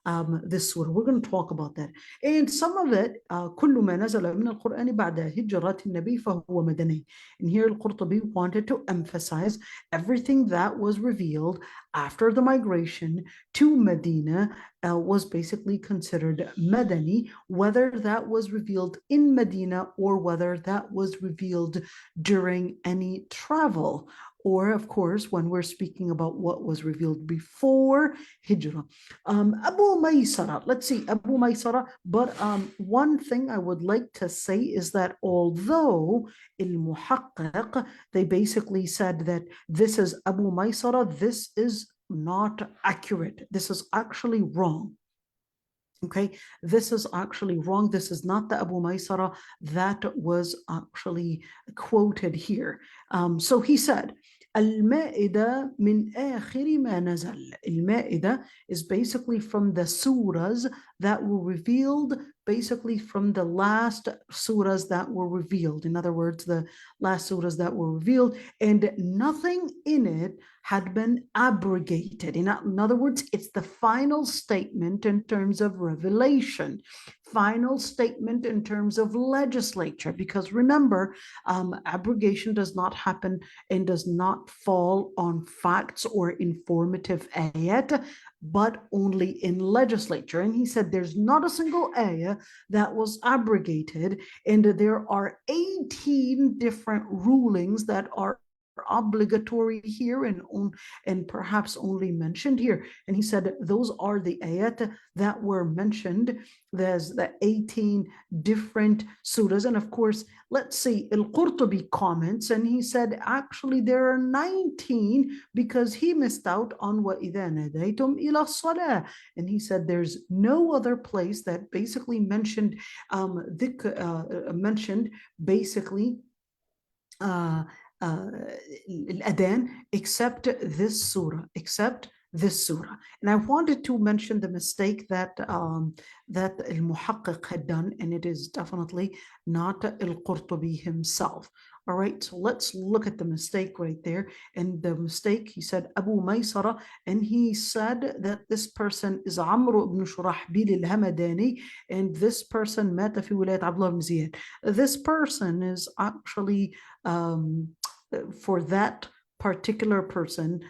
this surah. We're going to talk about that. And some of it, كل ما نزل من القرآن بعد هجرة النبي فهو مدني. And here Al-Qurtubi wanted to emphasize everything that was revealed after the migration to Medina was basically considered Madani, whether that was revealed in Medina or whether that was revealed during any travel, or of course when we're speaking about what was revealed before Hijrah. Abu Maysara, let's see, Abu Maysara, but one thing I would like to say is that although al-Muhaqqiq, they basically said that this is Abu Maysara, this is not accurate. This is actually wrong. Okay, this is actually wrong. This is not the Abu Maysara that was actually quoted here. So he said, المائدة من آخر ما نزل. المائدة is basically from the surahs that were revealed, basically from the last surahs that were revealed. In other words, the last surahs that were revealed, and nothing in it had been abrogated. In other words, it's the final statement in terms of revelation, final statement in terms of legislature, because remember, abrogation does not happen and does not fall on facts or informative ayat, but only in legislature. And he said there's not a single ayah that was abrogated, and there are 18 different rulings that are obligatory here and perhaps only mentioned here. And he said those are the ayat that were mentioned. There's the 18 different surahs, and of course, let's see, al-Qurtubi comments, and he said actually there are 19 because he missed out on وَإِذَا نَدَيْتُمْ إِلَى الصَّلَاةِ, and he said there's no other place that basically mentioned basically الأذان except this surah. And I wanted to mention the mistake that that al-Muhaqqiq had done, and it is definitely not al-Qurtubi himself. All right, so let's look at the mistake right there. And the mistake, he said Abu Maysara, and he said that this person is Amr ibn Shurahbil al-Hamadani, and this person mata fi wilayat Abdullah ibn Ziyad. This person is actually for that particular person,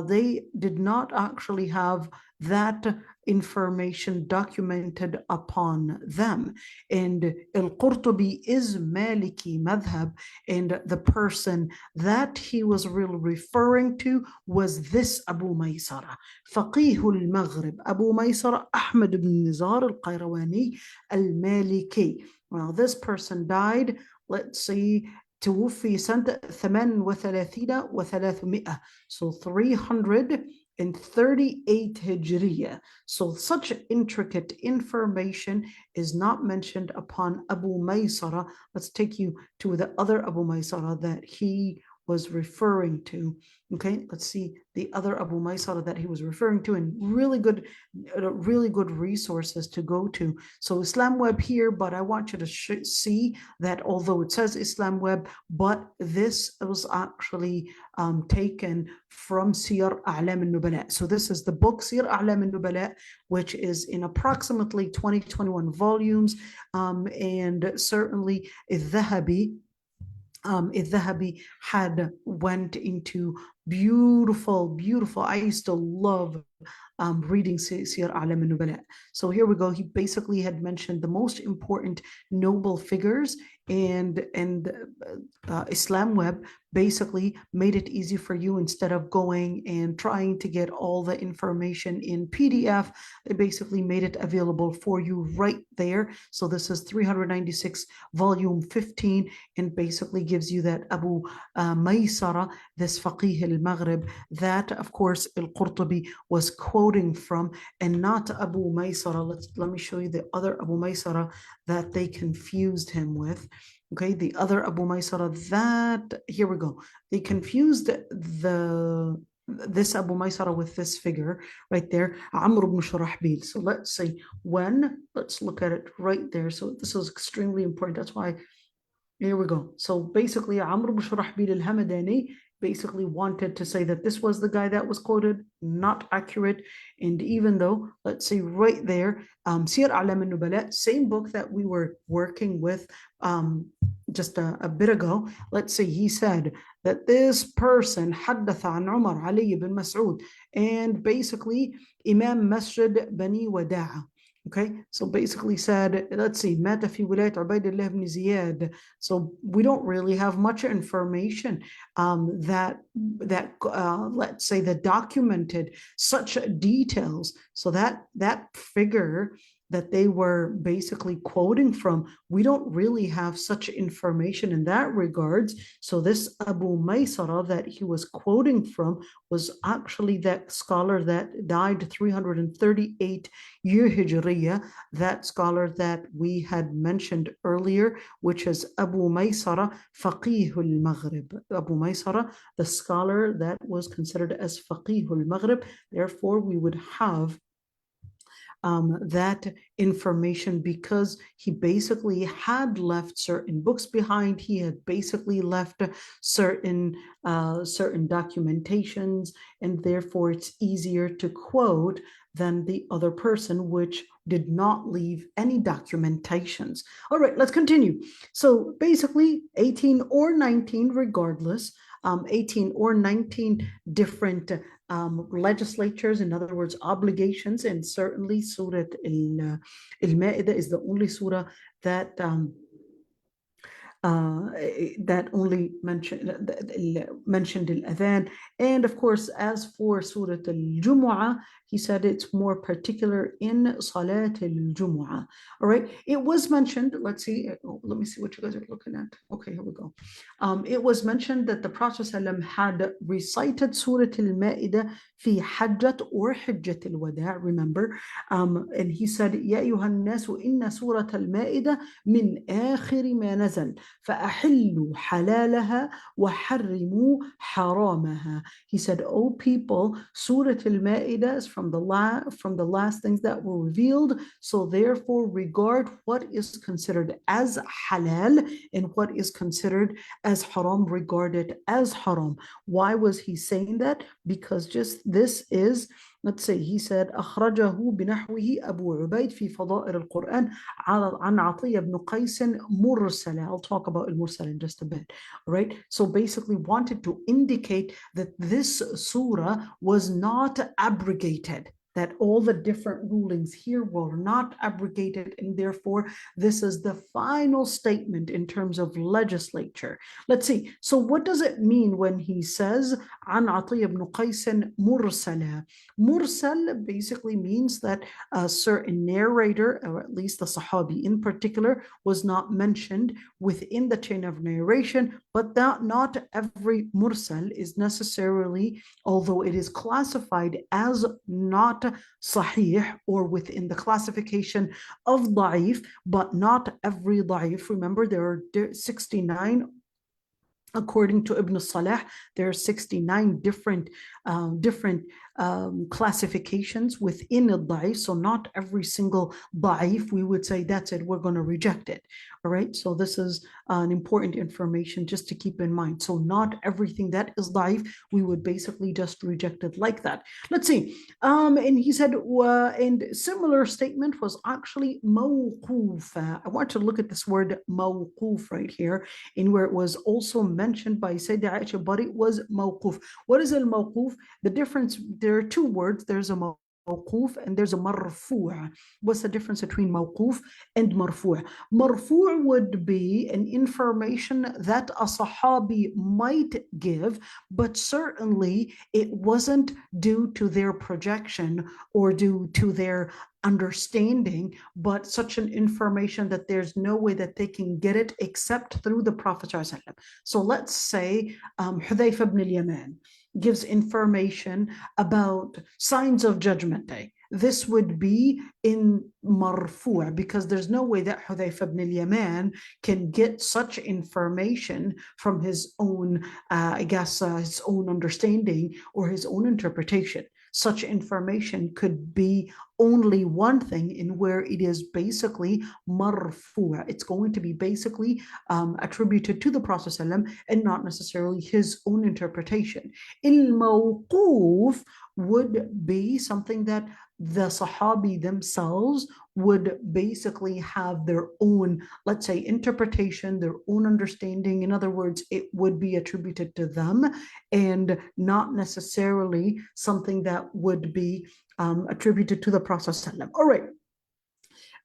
they did not actually have that information documented upon them. And al-Qurtubi is Maliki madhab, and the person that he was really referring to was this Abu Maysara, Faqih al-Maghrib, Abu Maysara Ahmad ibn Nizar al-Qayrawani al-Maliki. Well, this person died, let's see, توفي سنة 38 و300, so 338 Hijriya. So such intricate information is not mentioned upon Abu Maysara. Let's take you to the other Abu Maysara that he was referring to. Okay, let's see the other Abu Maysara that he was referring to, and really good resources to go to. So Islam Web here, but I want you to see that although it says Islam Web, but this was actually taken from Siyar A'lam al-Nubala. So this is the book Siyar A'lam al-Nubala, which is in approximately 20-21 volumes, and certainly al-Dhahabi had went into beautiful. I used to love reading Siyar A'lam al-Nubala. So here we go. He basically had mentioned the most important noble figures, and Islam Web basically made it easy for you. Instead of going and trying to get all the information in PDF, they basically made it available for you right there. So this is 396 volume 15, and basically gives you that Abu Maysara, this Faqih al-Maghrib, that of course al-Qurtubi was quoting from, and not Abu Maysara. Let me show you the other Abu Maysara that they confused him with. Okay, the other Abu Maysara, that, here we go. They confused this Abu Maysara with this figure right there, Amr ibn Shurahbil. So let's see let's look at it right there. So this is extremely important. That's why, here we go. So basically, Amr ibn Shurahbil al-Hamadani basically wanted to say that this was the guy that was quoted, not accurate. And even though, let's see right there, Siyar A'lam al-Nubala, same book that we were working with just a bit ago, let's see, he said that this person حدث عن عمر علي bin Mas'ud, and basically Imam Masjid Bani Wada'a. Okay, so basically said, let's see, Mata fi wilayat Ubaydillah ibn Ziyad. So we don't really have much information that let's say that documented such details. So that figure that they were basically quoting from, we don't really have such information in that regards. So this Abu Maysara that he was quoting from was actually that scholar that died 338 year Hijriya, that scholar that we had mentioned earlier, which is Abu Maysara, Faqih al-Maghrib. Abu Maysara, the scholar that was considered as Faqih al-Maghrib. Therefore, we would have that information because he basically had left certain books behind. He had basically left certain documentations, and therefore it's easier to quote than the other person, which did not leave any documentations. All right, let's continue. So basically 18 or 19, regardless, 18 or 19 different legislatures, in other words, obligations, and certainly Surah al-Maida is the only surah that that only mentioned al-adhan. And of course, as for Surah al-Jumu'ah, he said it's more particular in Salat al-Jumu'ah. All right, it was mentioned, let's see, let me see what you guys are looking at. Okay, here we go. It was mentioned that the Prophet ﷺ had recited Surah al-Ma'idah fi Hajjat or Hajjat al-Wada', remember? And he said, Ya ayyuhan nasu inna Surah al-Ma'idah min akhiri ma nazal. فَأَحِلُّوا حَلَالَهَا وَحَرِّمُوا حَرَامَهَا. He said, O people, Surah al-Ma'idah is from the last things that were revealed, so therefore regard what is considered as halal and what is considered as haram, regard it as haram. Why was he saying that? Because just this is, let's say, he said, أخرجه بنحوه أبو عبيد في فضائل القرآن عن عطية بن قيس مرسلة. I'll talk about al-mursal in just a bit. All right. So basically wanted to indicate that this surah was not abrogated, that all the different rulings here were not abrogated, and therefore this is the final statement in terms of legislature. Let's see. So what does it mean when he says عن عطية بن قيس مرسلة? Mursal basically means that a certain narrator, or at least the Sahabi in particular, was not mentioned within the chain of narration, but that not every mursal is necessarily, although it is classified as not sahih or within the classification of da'if, but not every da'if. Remember, there are 69, according to Ibn Salah, there are 69 different classifications within a da'if. So not every single da'if we would say that's it, we're going to reject it. All right, so this is an important information just to keep in mind. So not everything that is da'if we would basically just reject it like that. Let's see. And he said, and similar statement was actually mawquf. I want to look at this word mawquf right here, in where it was also mentioned by Sayyidah Aysha, but it was mawquf. What is al-mawquf? The difference, there are two words. There's a mawquf and there's a marfu'. What's the difference between mawquf and marfu'? Marfu' would be an information that a sahabi might give, but certainly it wasn't due to their projection or due to their understanding, but such an information that there's no way that they can get it except through the Prophet ﷺ. So let's say Hudayfa ibn al-Yaman gives information about signs of Judgment Day. This would be in marfu' because there's no way that Hudayfa ibn al-Yaman can get such information from his own, his own understanding or his own interpretation. Such information could be only one thing, in where it is basically marfu'. It's going to be basically attributed to the Prophet ﷺ and not necessarily his own interpretation. Il-mawquf would be something that the Sahabi themselves would basically have their own, let's say, interpretation, their own understanding. In other words, it would be attributed to them and not necessarily something that would be attributed to the Prophet ﷺ. All right.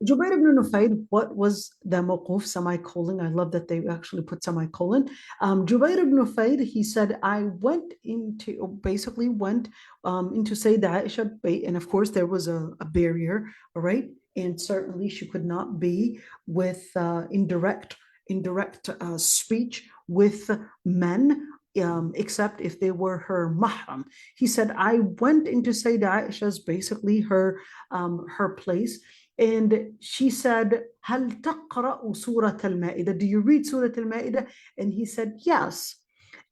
Jubair ibn Nufayl, what was the mawquf, semicolon? I love that they actually put semicolon. Jubair ibn Nufayl, he said, I went into Sayyidah Aisha, and of course there was a barrier, all right? and certainly she could not be with indirect speech with men, except if they were her mahram. He said, I went into Sayyidah Aisha's, basically her place, and she said, هل تقرأ سورة المائدة? Do you read Surah Al-Ma'idah? And he said, yes.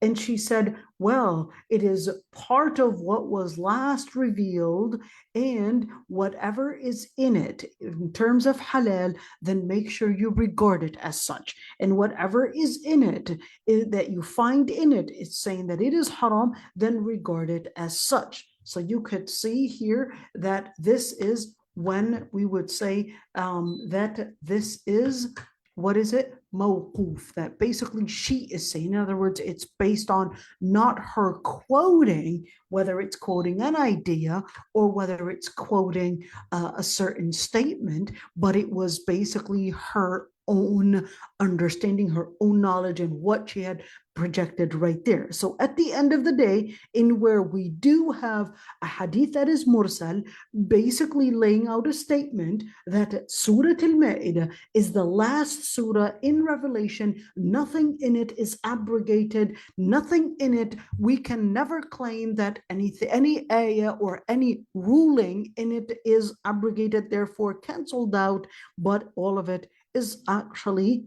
And she said, well, it is part of what was last revealed, and whatever is in it in terms of halal, then make sure you regard it as such. And whatever is in it that you find in it is saying that it is haram, then regard it as such. So you could see here that this is when we would say that this is, what is it? Mawquf, that basically she is saying. In other words, it's based on not her quoting, whether it's quoting an idea or whether it's quoting a certain statement, but it was basically her own understanding, her own knowledge, and what she had projected right there. So at the end of the day, in where we do have a hadith that is mursal, basically laying out a statement that Surah Al-Ma'idah is the last surah in Revelation, nothing in it is abrogated, nothing in it, we can never claim that any ayah or any ruling in it is abrogated, therefore canceled out, but all of it is actually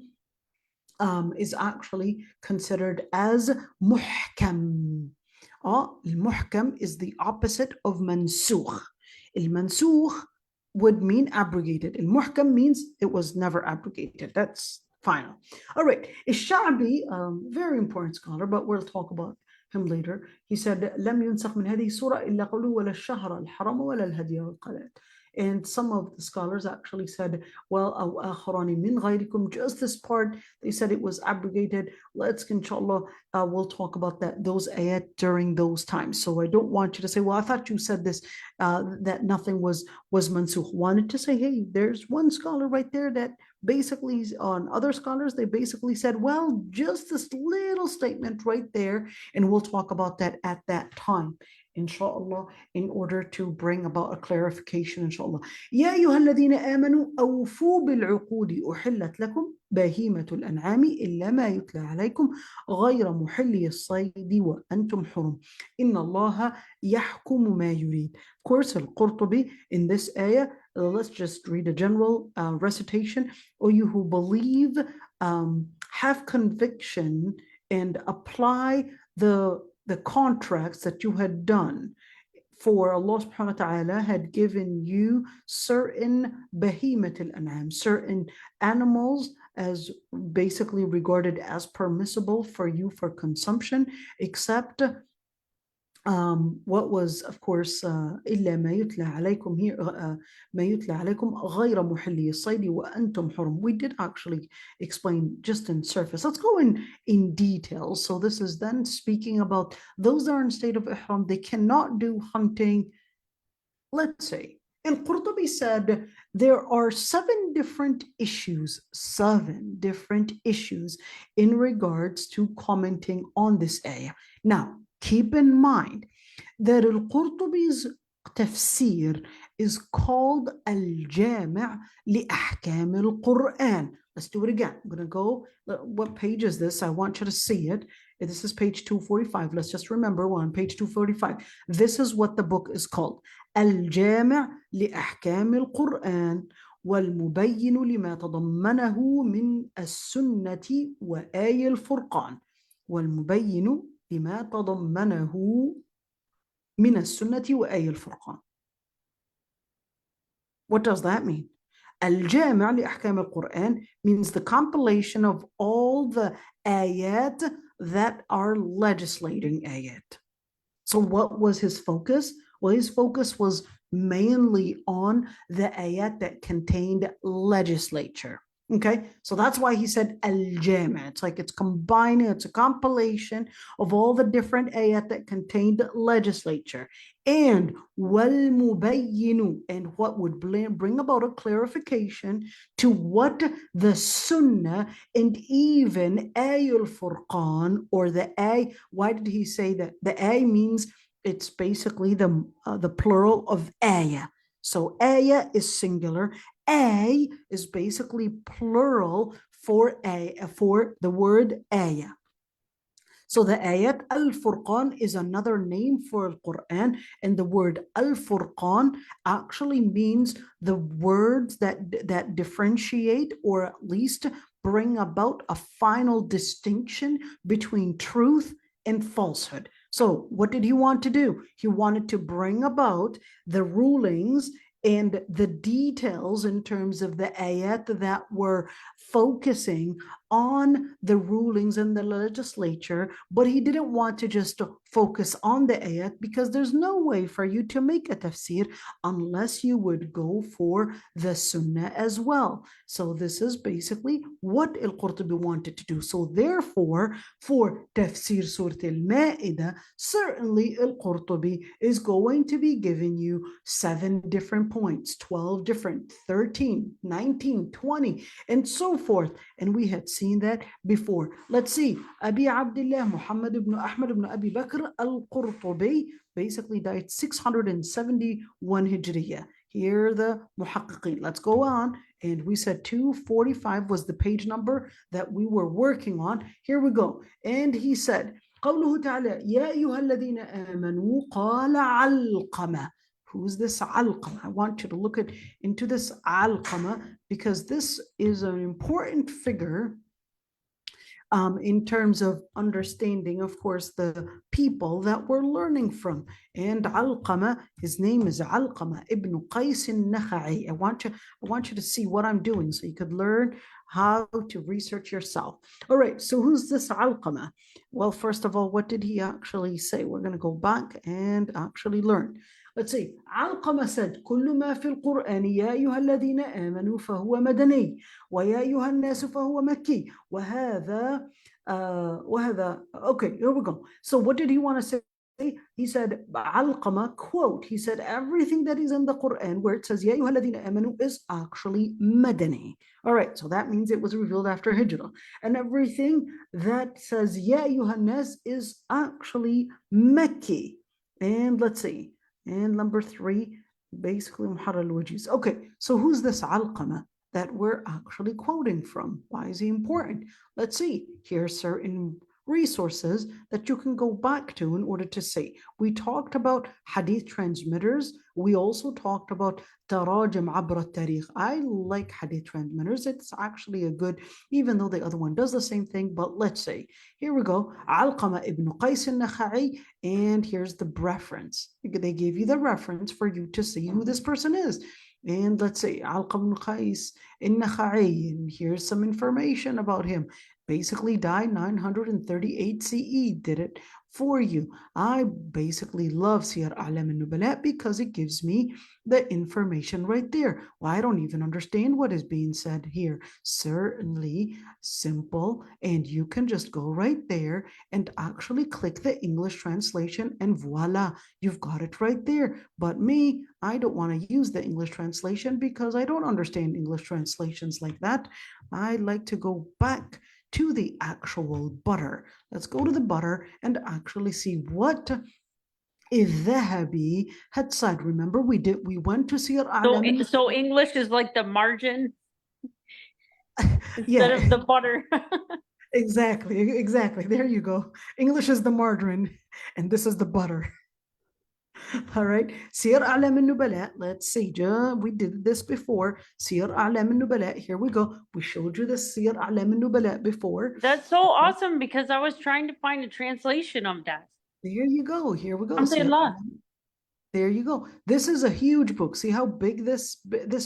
considered as muhkam. Al-muhkam is the opposite of mansukh. Al-mansukh would mean abrogated. Al-muhkam means it was never abrogated. That's final. All right. Al-Sha'bi, very important scholar, but we'll talk about him later. He said, لم ينسخ من هذه السورة إلا قوله ولا الشهر الحرام ولا الهدي والقلائد. And some of the scholars actually said, well, أو آخران من غيركم, just this part, they said it was abrogated. Let's, inshallah, we'll talk about those ayat during those times. So I don't want you to say, well, I thought you said this, that nothing was mansukh. Wanted to say, hey, there's one scholar right there that basically, on other scholars, they basically said, well, just this little statement right there, and we'll talk about that at that time, inshallah, in order to bring about a clarification, inshallah. يا أيها الذين آمنوا أوفوا بالعقود أحلت لكم بهيمة الأنعام إلا ما يتلى عليكم غير محلي الصيد وأنتم حرم إن الله يحكم ما يريد. Of course, al-Qurtubi in this ayah, let's just read a general recitation. O you who believe, have conviction and apply the contracts that you had done. For Allah subhanahu wa ta'ala had given you certain bahimat al-an'am, certain animals as basically regarded as permissible for you for consumption, except what was, of course, إلا ما يتلى عليكم here, ما يتلى عليكم غير محلي الصيد وأنتم حرم. We did actually explain just in surface. Let's go in detail. So this is then speaking about those that are in state of ihram. They cannot do hunting. Let's say, al-Qurtubi said there are 7 different issues in regards to commenting on this ayah. Now, keep in mind that al-Qurtubi's tafsir is called al-Jami' li ahkam al-Quran. Let's do it again. I'm going to go, what page is this? I want you to see it. This is page 245. Let's just remember, we're on page 245. This is what the book is called. Al-Jami' li ahkam al-Quran والمبين لما تضمنه من السنة وآي الفرقان والمبين لما تضمنه من السنة وآي الفرقان. What does that mean? Al-Jami' li ahkam al-Quran means the compilation of all the ayat that are legislating ayat. So what was his focus? Well, his focus was mainly on the ayat that contained legislature. Okay, so that's why he said al-Jami'. It's like it's combining, it's a compilation of all the different ayat that contained legislature. And wal-mubayyinu, and what would bring about a clarification to what the sunnah and even ayul furqan, or the ay. Why did he say that? The ay means it's basically the plural of ayah. So ayah is singular, A is basically plural for the word ayah. So the ayat al-Furqan is another name for Al-Quran, and the word al-Furqan actually means the words that differentiate or at least bring about a final distinction between truth and falsehood. So what did he want to do? He wanted to bring about the rulings and the details in terms of the ayat that were focusing on the rulings in the legislature, but he didn't want to just focus on the ayat because there's no way for you to make a tafsir unless you would go for the sunnah as well. So this is basically what al-Qurtubi wanted to do. So therefore, for tafsir Surah al-Maida, certainly al-Qurtubi is going to be giving you 7 different points, 12 different, 13, 19, 20, and so forth. And we had seen that before. Let's see. Abi Abdullah Muhammad ibn Ahmad ibn Abi Bakr al-Qurtubi basically died 671 Hijriya. Here are the muhaqqiqeen. Let's go on. And we said 245 was the page number that we were working on. Here we go. And he said, قوله تعالى يا أيها الذين آمنوا قال علقمة. Who's this Alqama? I want you to look into this Alqama because this is an important figure in terms of understanding, of course, the people that we're learning from. And Alqama, his name is Alqama ibn Qais al-Nakha'i. I want you to see what I'm doing so you could learn how to research yourself. All right, so who's this Alqama? Well, first of all, what did he actually say? We're going to go back and actually learn. Let's see. علقمة said كل ما في القرآن يا أيها الذين آمنوا فهو مدني ويا أيها الناس فهو مكي وهذا okay, here we go. So what did he want to say? He said علقمة quote. He said everything that is in the Quran where it says يا أيها الذين آمنوا is actually مدني. All right, so that means it was revealed after Hijrah. And everything that says يا أيها الناس is actually Mekki. And let's see. And number 3, basically Muharrar al-Wajiz. Okay, so who's this Alqama that we're actually quoting from? Why is he important? Let's see. Here are certain resources that you can go back to in order to see. We talked about hadith transmitters. We also talked about tarajim abra tarikh. I like hadith transmitters. It's actually a good, even though the other one does the same thing, but let's see. Here we go. Alqama ibn Qais al-Nakha'i, and here's the reference. They gave you the reference for you to see who this person is. And let's say Alqama ibn Qais al-Nakha'i, and here's some information about him. Basically died 938 CE, did it for you. I basically love Siyar A'lam al-Nubala because it gives me the information right there. Well, I don't even understand what is being said here. Certainly simple, and you can just go right there and actually click the English translation and voila, you've got it right there. But me, I don't want to use the English translation because I don't understand English translations like that. I like to go back to the actual butter. Let's go to the butter and actually see what Dhahabi had said. Remember, we went to Siyar A'lam. So English is like the margin instead of the butter. Exactly. There you go. English is the margarine, and this is the butter. All right, Siyar A'lam al-Nubala. Let's see, we did this before. Siyar A'lam al-Nubala. Here we go. We showed you the Siyar A'lam al-Nubala before. That's so awesome because I was trying to find a translation of that. There you go. Here we go. Alhamdulillah. There you go. This is a huge book. See how big this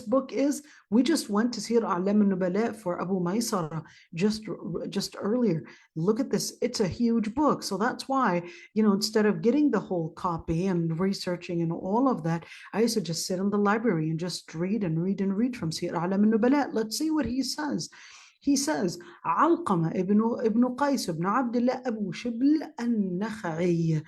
book is? We just went to Siyar A'lam al-Nubala for Abu Maysara just earlier. Look at this. It's a huge book. So that's why, instead of getting the whole copy and researching and all of that, I used to just sit in the library and just read from Siyar A'lam al-Nubala. Let's see what he says. He says, Alqama ibn Qais ibn Abdullah Abu Shibl al-Nakha'i.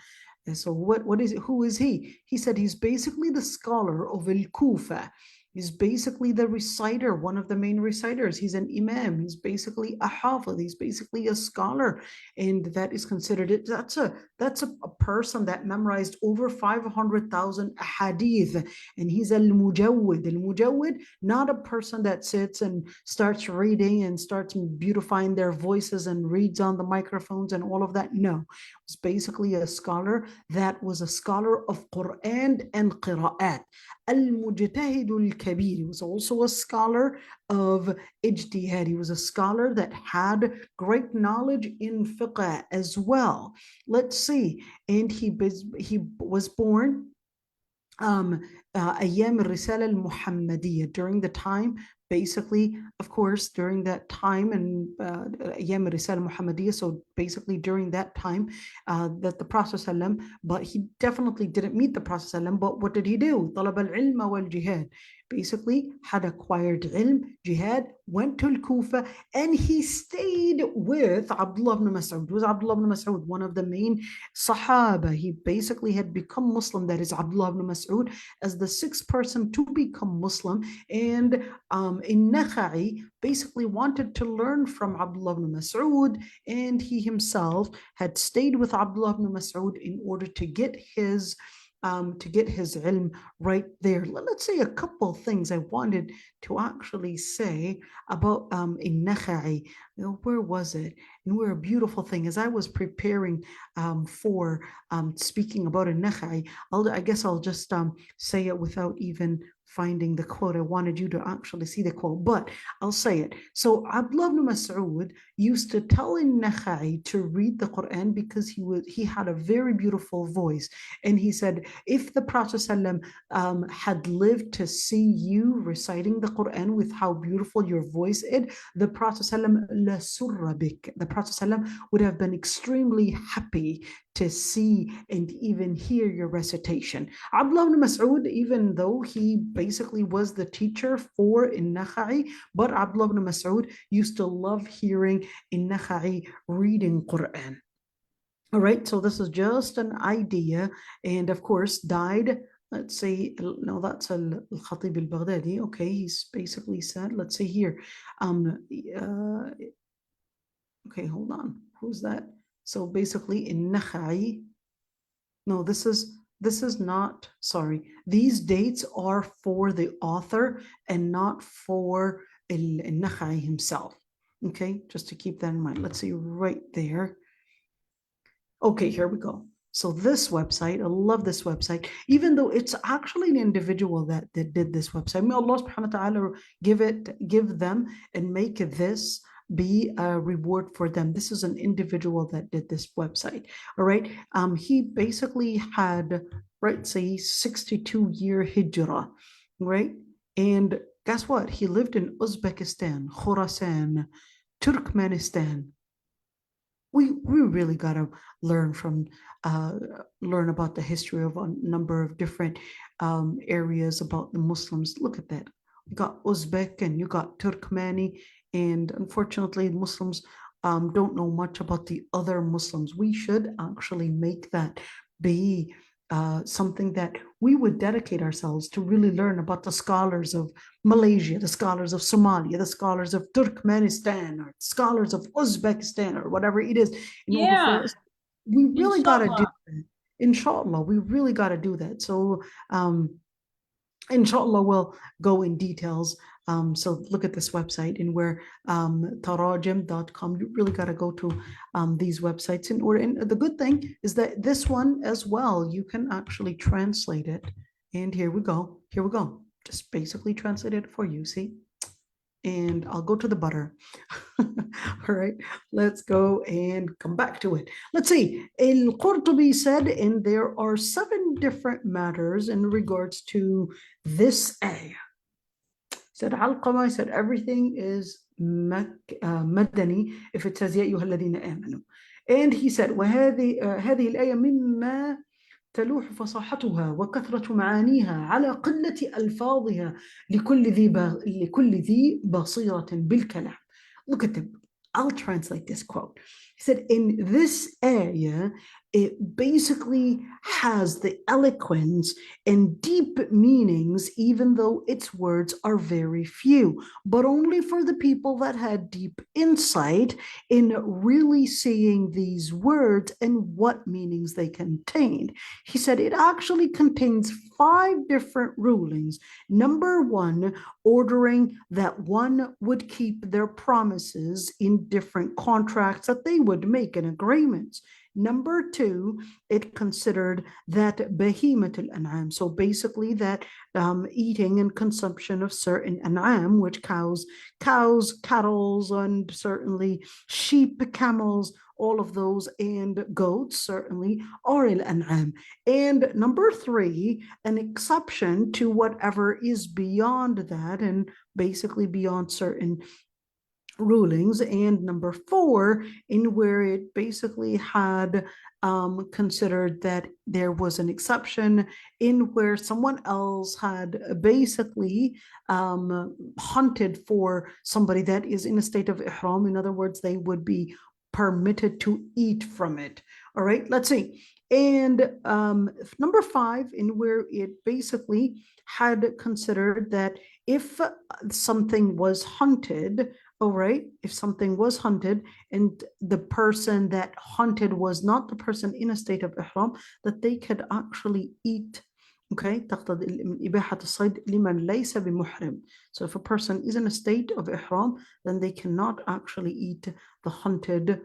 So what is it? Who is he? He said he's basically the scholar of al-Kufa. He's basically the reciter, one of the main reciters. He's an imam. He's basically a hafiz. He's basically a scholar, and that is considered it. That's a person that memorized over 500,000 hadith, and he's al-mujawwid. Al-mujawwid, not a person that sits and starts reading and starts beautifying their voices and reads on the microphones and all of that. No, it's basically a scholar that was a scholar of Quran and qira'at. Al-Mujtahid al-Kabir. He was also a scholar of ijtihad. He was a scholar that had great knowledge in fiqh as well. Let's see. And he was born أيام الرسالة المحمدية, during the time, basically, of course, during that time, and أيام الرسالة المحمدية, so basically during that time that the Prophet ﷺ, but he definitely didn't meet the Prophet ﷺ, but what did he do? طلب العلم والجهاد. Basically had acquired ilm, jihad, went to Al-Kufa, and he stayed with Abdullah ibn Mas'ud. Was Abdullah ibn Mas'ud one of the main Sahaba? He basically had become Muslim, that is Abdullah ibn Mas'ud, as the sixth person to become Muslim. And Nakhai basically wanted to learn from Abdullah ibn Mas'ud, and he himself had stayed with Abdullah ibn Mas'ud in order to get his ilm right there. Let's say a couple of things I wanted to actually say about Nakhai. Where was it? And where a beautiful thing, as I was preparing for speaking about Nakhai, I guess I'll just say it without even finding the quote. I wanted you to actually see the quote, but I'll say it. So Abdullah ibn Mas'ud used to tell Nakhai to read the Quran because he had a very beautiful voice. And he said, if the Prophet ﷺ had lived to see you reciting the Quran with how beautiful your voice is, the Prophet ﷺ the Prophet ﷺ would have been extremely happy to see and even hear your recitation. Abdullah ibn Mas'ud, even though he basically was the teacher for Nakhai, but Abdullah ibn Mas'ud used to love hearing Nakhai reading Quran. All right, so this is just an idea, and of course died, let's say, no, that's al-Khatib al-Baghdadi. Okay, he's basically said, let's see here, okay, hold on, who's that? So basically in Nakhai, no, this is not, sorry, these dates are for the author and not for Nakhai himself. Okay, just to keep that in mind. Let's see right there. Okay, here we go. So this website, I love this website, even though it's actually an individual that did this website. May Allah subhanahu wa ta'ala give them and make this be a reward for them. This is an individual that did this website. All right. He basically had, right, say 62-year hijrah, right? And guess what? He lived in Uzbekistan, Khorasan, Turkmenistan. We really got to learn about the history of a number of different areas about the Muslims. Look at that. You got Uzbek and you got Turkmeni, and unfortunately Muslims don't know much about the other Muslims. We should actually make that be something that we would dedicate ourselves to really learn about the scholars of Malaysia, the scholars of Somalia, the scholars of Turkmenistan, or scholars of Uzbekistan, or whatever it is. In order for us, we really got to do that. Inshallah, we really got to do that. So inshallah, we'll go in details. So look at this website, and where tarajim.com, you really got to go to these websites in order. And the good thing is that this one as well, you can actually translate it. And here we go. Just basically translate it for you, see? And I'll go to the butter. All right, let's go and come back to it. Let's see. Al-Qurtubi said, and there are 7 different matters in regards to this ayah. Said Alqama, said everything is madani if it says ya ayyuha alladhina amanu. And he said وهذه الآية مما تلوح فصاحتها وكثرة معانيها على قلة ألفاظها لكل ذي بصيرة بالكلام. Look at them. I'll translate this quote. He said, in this area, it basically has the eloquence and deep meanings, even though its words are very few, but only for the people that had deep insight in really seeing these words and what meanings they contained. He said it actually contains 5 different rulings. Number 1, ordering that one would keep their promises in different contracts that they would make in agreements. Number 2, it considered that behemoth al-an'am, so basically that eating and consumption of certain an'am, which cows, cattle, and certainly sheep, camels, all of those, and goats certainly are al-an'am. And number 3, an exception to whatever is beyond that and basically beyond certain rulings. And number 4, in where it basically had considered that there was an exception in where someone else had basically hunted for somebody that is in a state of ihram. In other words, they would be permitted to eat from it. All right, let's see. And number 5, in where it basically had considered that if something was hunted, all right, if something was hunted and the person that hunted was not the person in a state of ihram, that they could actually eat. Okay, so if a person is in a state of ihram, then they cannot actually eat the hunted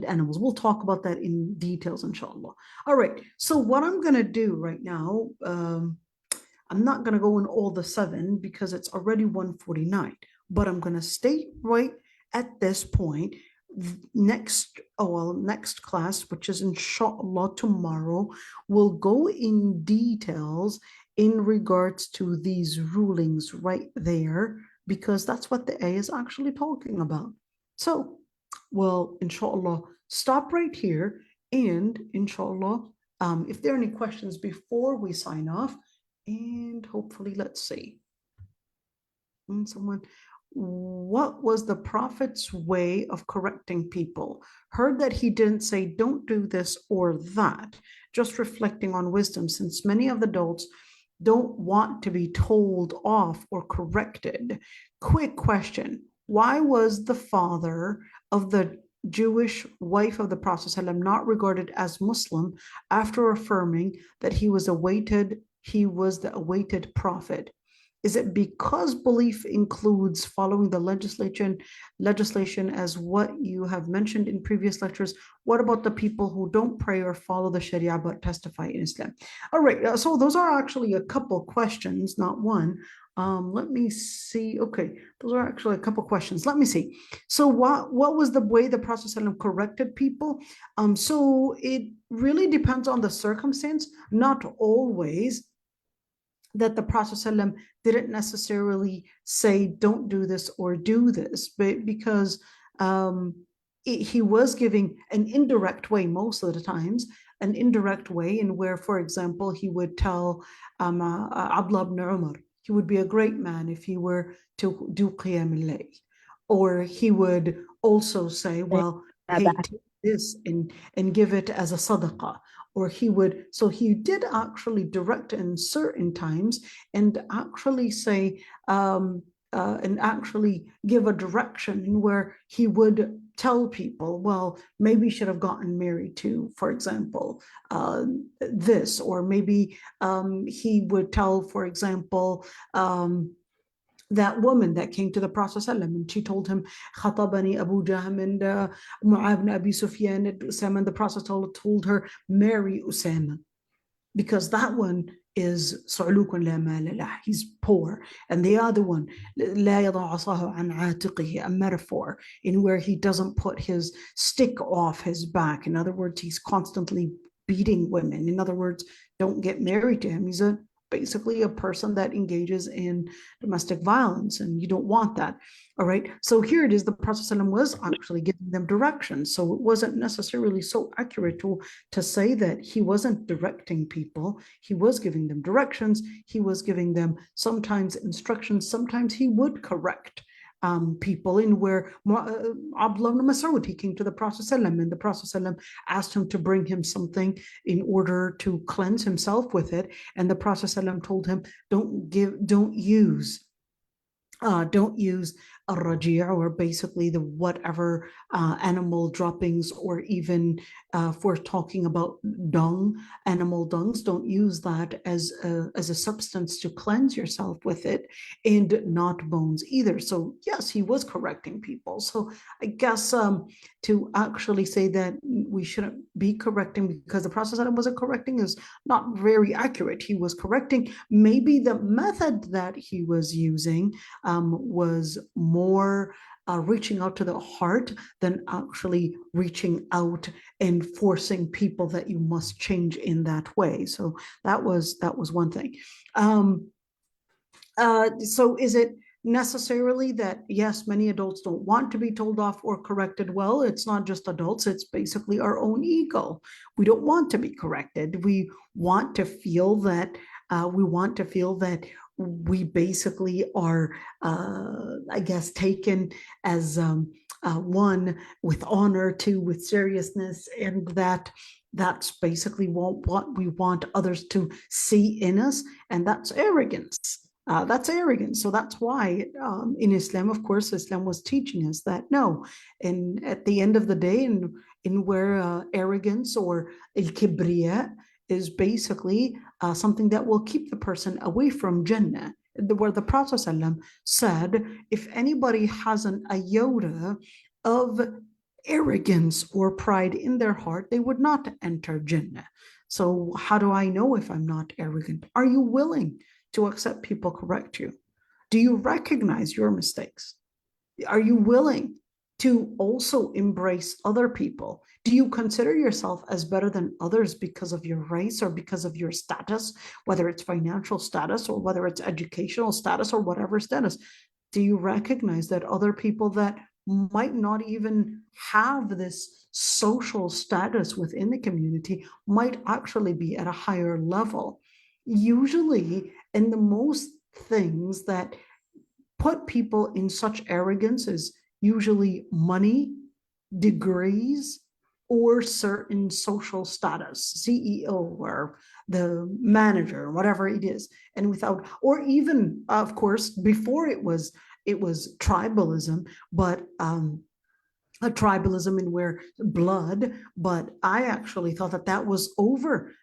animals. We'll talk about that in details, inshallah. All right, so what I'm going to do right now, I'm not going to go in all the 7 because it's already 1:49, but I'm going to stay right at this point. Next class, which is inshallah tomorrow, we'll go in details in regards to these rulings right there, because that's what the ayah is actually talking about. So we'll inshallah stop right here, and inshallah, if there are any questions before we sign off, and hopefully, let's see. What was the Prophet's way of correcting people? Heard that he didn't say, don't do this or that, just reflecting on wisdom, since many of the adults don't want to be told off or corrected. Quick question. Why was the father of the Jewish wife of the Prophet ﷺ not regarded as Muslim after affirming that he was the awaited prophet? Is it because belief includes following the legislation as what you have mentioned in previous lectures? What about the people who don't pray or follow the Sharia but testify in Islam? All right, so those are actually a couple questions, not one. Let me see. Okay, those are actually a couple questions. Let me see. So what was the way the Prophet ﷺ corrected people? So it really depends on the circumstance, not always that the Prophet ﷺ didn't necessarily say, don't do this or do this, but because he was giving an indirect way most of the times, an indirect way in where, for example, he would tell Abdullah ibn Umar, he would be a great man if he were to do Qiyam al-Layl. Or he would also say, well, hey, take this and give it as a sadaqah. Or he would, so he did actually direct in certain times and actually say, and actually give a direction in where he would tell people, well, maybe you should have gotten married to, for example, this, or maybe he would tell, for example, that woman that came to the Prophet ﷺ, and she told him, Khatabani Abu Jahm and Mu'ab ibn Abi Sufyan and Usama, and the Prophet told her, marry Usama, because that one is su'lukun la mala lah, he's poor. And the other one, la yada asahu an atiqihi, a metaphor in where he doesn't put his stick off his back. In other words, he's constantly beating women. In other words, don't get married to him. He's basically a person that engages in domestic violence, and you don't want that. All right, so here it is, the Prophet ﷺ was actually giving them directions, so it wasn't necessarily so accurate to say that he wasn't directing people. He was giving them directions, he was giving them sometimes instructions, sometimes he would correct people, in where Abdullah ibn Mas'ud, he came to the Prophet ﷺ, and the Prophet ﷺ asked him to bring him something in order to cleanse himself with it, and the Prophet ﷺ told him, don't use a raji', or basically the whatever animal droppings, or even if we're talking about dung, animal dungs, don't use that as a substance to cleanse yourself with it, and not bones either. So yes, he was correcting people. So I guess to actually say that we shouldn't be correcting because the Prophet wasn't correcting is not very accurate. He was correcting. Maybe the method that he was using was more reaching out to the heart than actually reaching out and forcing people that you must change in that way. So that was one thing. So is it necessarily that, yes, many adults don't want to be told off or corrected? Well, it's not just adults, it's basically our own ego. We don't want to be corrected. We want to feel that we basically are, I guess, taken as one, with honor, two, with seriousness, and that's basically what we want others to see in us, and that's arrogance. That's arrogance. So that's why in Islam, of course, Islam was teaching us that no, and at the end of the day, in where arrogance or al-kibriya is basically something that will keep the person away from Jannah, where the Prophet ﷺ said, if anybody has an iota of arrogance or pride in their heart, they would not enter Jannah. So how do I know if I'm not arrogant? Are you willing to accept people correct you? Do you recognize your mistakes? Are you willing to also embrace other people? Do you consider yourself as better than others because of your race or because of your status, whether it's financial status or whether it's educational status or whatever status? Do you recognize that other people that might not even have this social status within the community might actually be at a higher level? Usually, in the most things that put people in such arrogance is usually money, degrees, or certain social status, CEO or the manager, whatever it is. And without, or even, of course, before it was tribalism, but a tribalism in where blood, but I actually thought that was over.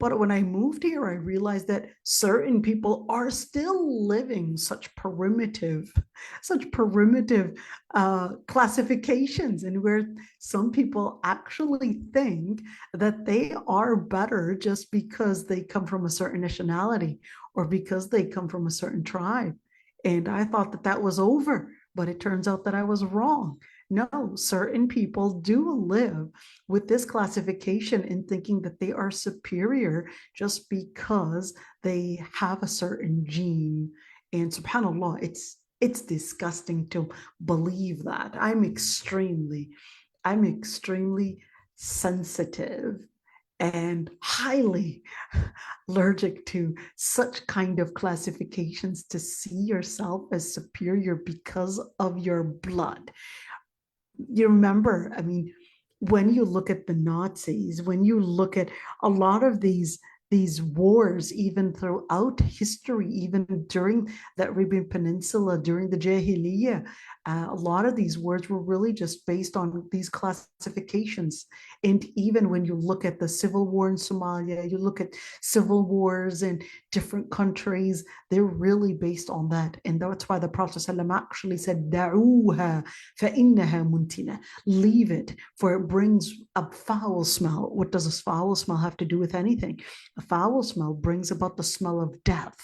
But when I moved here, I realized that certain people are still living such primitive classifications, and where some people actually think that they are better just because they come from a certain nationality or because they come from a certain tribe. And I thought that was over, but it turns out that I was wrong. No, certain people do live with this classification in thinking that they are superior just because they have a certain gene. And subhanAllah, it's disgusting to believe that. I'm extremely sensitive and highly allergic to such kind of classifications, to see yourself as superior because of your blood. You remember, I mean, when you look at the Nazis, when you look at a lot of these wars, even throughout history, even during the Arabian Peninsula, during the Jahiliyyah, a lot of these wars were really just based on these classifications. And even when you look at the civil war in Somalia, you look at civil wars in different countries, they're really based on that. And that's why the Prophet ﷺ actually said, "Da'uha fa'innaha muntina." Leave it, for it brings a foul smell. What does a foul smell have to do with anything? A foul smell brings about the smell of death.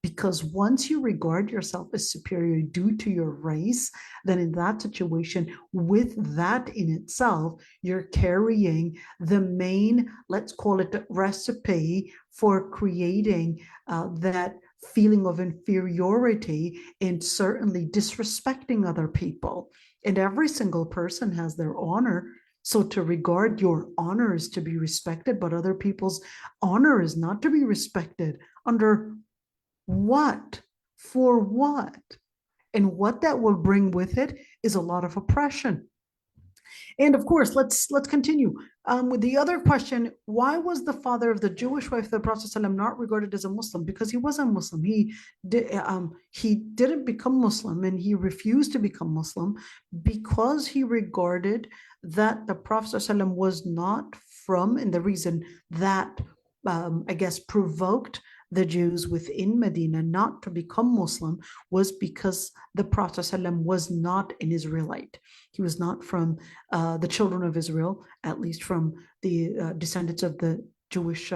Because once you regard yourself as superior due to your race, then in that situation, with that in itself, you're carrying the main, let's call it, recipe for creating that feeling of inferiority and certainly disrespecting other people. And every single person has their honor. So to regard your honor is to be respected, but other people's honor is not to be respected. Under what? For what? And what that will bring with it is a lot of oppression. And of course, let's continue. With the other question, why was the father of the Jewish wife of the Prophet ﷺ not regarded as a Muslim? Because he wasn't Muslim. He didn't become Muslim, and he refused to become Muslim because he regarded that the Prophet ﷺ was not from, and the reason that I guess provoked the Jews within Medina not to become Muslim was because the Prophet ﷺ was not an Israelite. He was not from the children of Israel, at least from the descendants of the Jewish,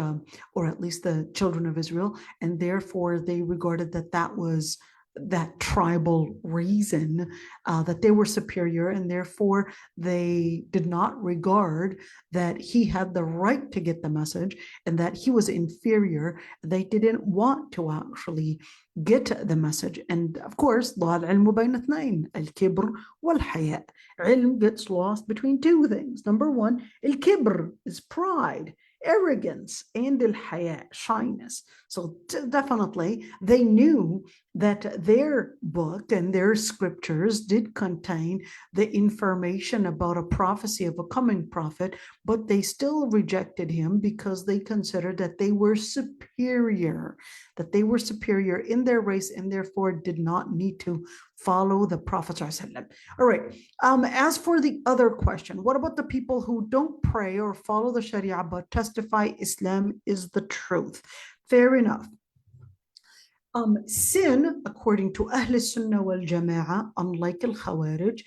or at least the children of Israel, and therefore they regarded that that was that tribal reason, that they were superior, and therefore they did not regard that he had the right to get the message and that he was inferior. They didn't want to actually get the message. And of course, al-kibr wal-haya. Ilm gets lost between two things. Number one, al-kibr is pride, arrogance, and al-haya, shyness. So definitely they knew that their book and their scriptures did contain the information about a prophecy of a coming prophet, but they still rejected him because they considered that they were superior in their race, and therefore did not need to follow the Prophet ﷺ. All right. As for the other question, what about the people who don't pray or follow the Sharia but testify Islam is the truth? Fair enough. Sin, according to Ahl Sunnah wal Jama'ah, unlike al-Khawarij,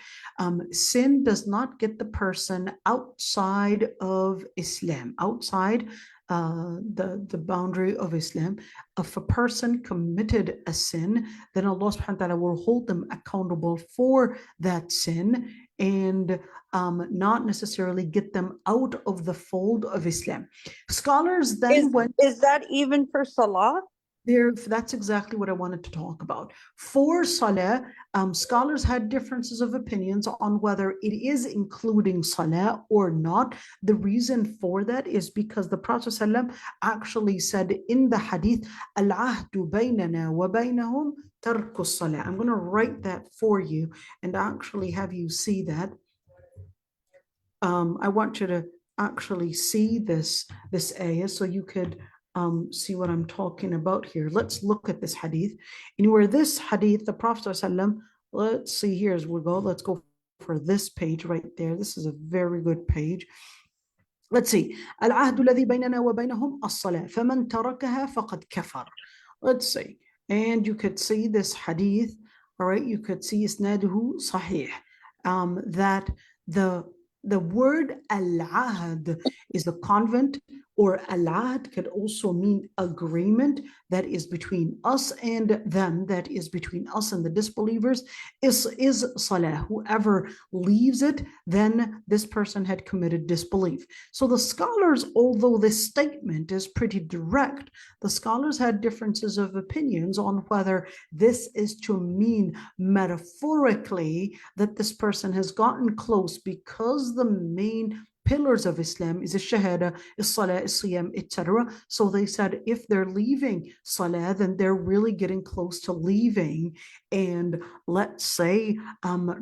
sin does not get the person outside of Islam, outside the boundary of Islam. If a person committed a sin, then Allah subhanahu wa ta'ala will hold them accountable for that sin and not necessarily get them out of the fold of Islam. Scholars then Is that even for Salah? That's exactly what I wanted to talk about. For Salah, scholars had differences of opinions on whether it is including Salah or not. The reason for that is because the Prophet ﷺ actually said in the hadith, Al-ahdu baynana wa baynahum tarku salah. I'm going to write that for you and actually have you see that. I want you to actually see this ayah so you could see what I'm talking about here. Let's look at this hadith. And where this hadith, the Prophet ﷺ, let's see here as we go. Let's go for this page right there. This is a very good page. Let's see. العهد الذي بيننا وبينهم الصلاة فمن تركها فقد كفر. Let's see. And you could see this hadith. All right. You could see isnaduhu sahih. That the word al-ahd is a convent, or al-ahd could also mean agreement that is between us and them, that is between us and the disbelievers, is salah. Whoever leaves it, then this person had committed disbelief. So the scholars, although this statement is pretty direct, the scholars had differences of opinions on whether this is to mean metaphorically that this person has gotten close because the main pillars of Islam is shahada, salah, siyam, etc. So they said if they're leaving salah, then they're really getting close to leaving and, let's say,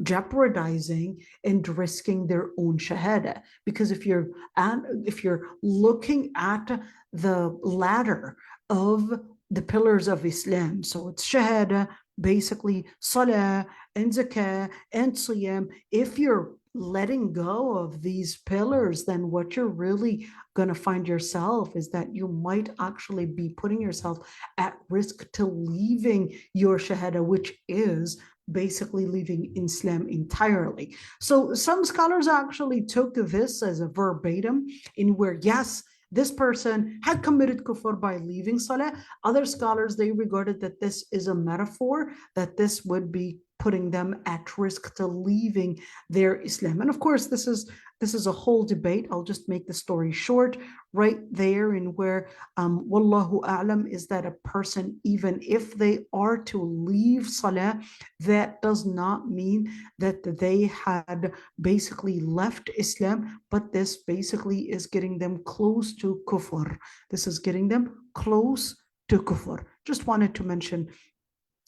jeopardizing and risking their own shahada. Because if you're looking at the ladder of the pillars of Islam, so it's shahada, basically salah and zakah and siyam, if you're letting go of these pillars, then what you're really going to find yourself is that you might actually be putting yourself at risk to leaving your shahada, which is basically leaving Islam entirely. So some scholars actually took this as a verbatim in where, yes, this person had committed kufr by leaving salah. Other scholars, they regarded that this is a metaphor, that this would be putting them at risk to leaving their Islam. And of course, this is a whole debate. I'll just make the story short right there, in where wallahu a'lam is that a person, even if they are to leave salah, that does not mean that they had basically left Islam, but this basically is getting them close to kufr. This is getting them close to kufr. Just wanted to mention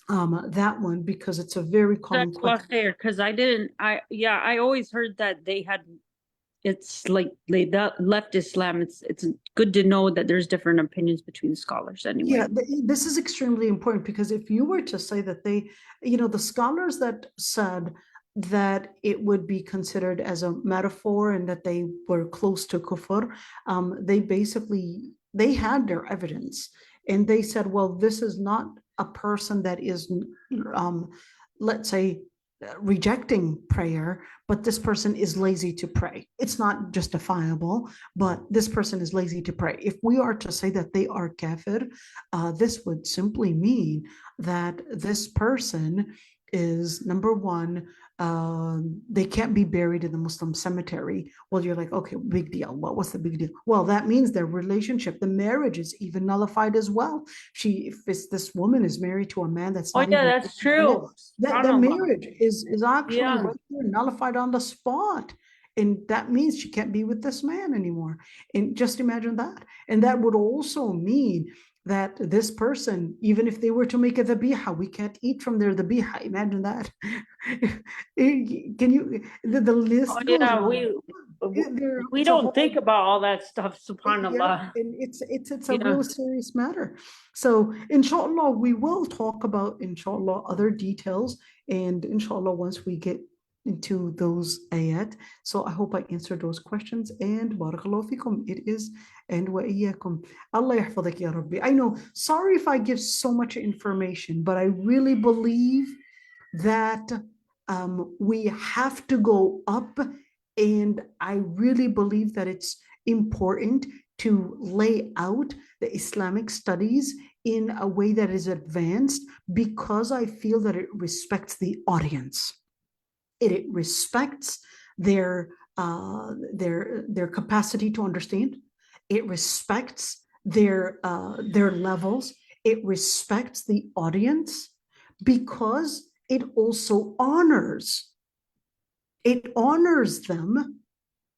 that one, because it's a very common That's question. fair, because I always heard that they had, it's like they left Islam. It's good to know that there's different opinions between scholars anyway. Yeah, this is extremely important, because if you were to say that they, the scholars that said that it would be considered as a metaphor and that they were close to kufr, they had their evidence, and they said, well, this is not a person that is, let's say, rejecting prayer, but this person is lazy to pray. It's not justifiable, but this person is lazy to pray. If we are to say that they are kafir, this would simply mean that this person is, number one, they can't be buried in the Muslim cemetery. Well, you're like, okay, big deal. What's the big deal? Well, that means their relationship, the marriage, is even nullified as well. If this woman is married to a man that's not even, that's true. that marriage is actually right there, nullified on the spot. And that means she can't be with this man anymore. And just imagine that. And that would also mean that this person, even if they were to make a dhabiha, we can't eat from their dhabiha. Imagine that. Can you, the list goes on. We don't think about all that stuff, subhanAllah. Yeah, and it's a real serious matter. So inshallah, we will talk about, inshallah, other details, and inshallah, once we get into those ayat. So I hope I answered those questions, and barakallahu fikum. It is, and wa iyyakum. Allah yahfadak ya Rabbi. I know, sorry if I give so much information, but I really believe that we have to go up, and I really believe that it's important to lay out the Islamic studies in a way that is advanced, because I feel that it respects the audience. It respects their capacity to understand. It respects their levels. It respects the audience, because it also honors them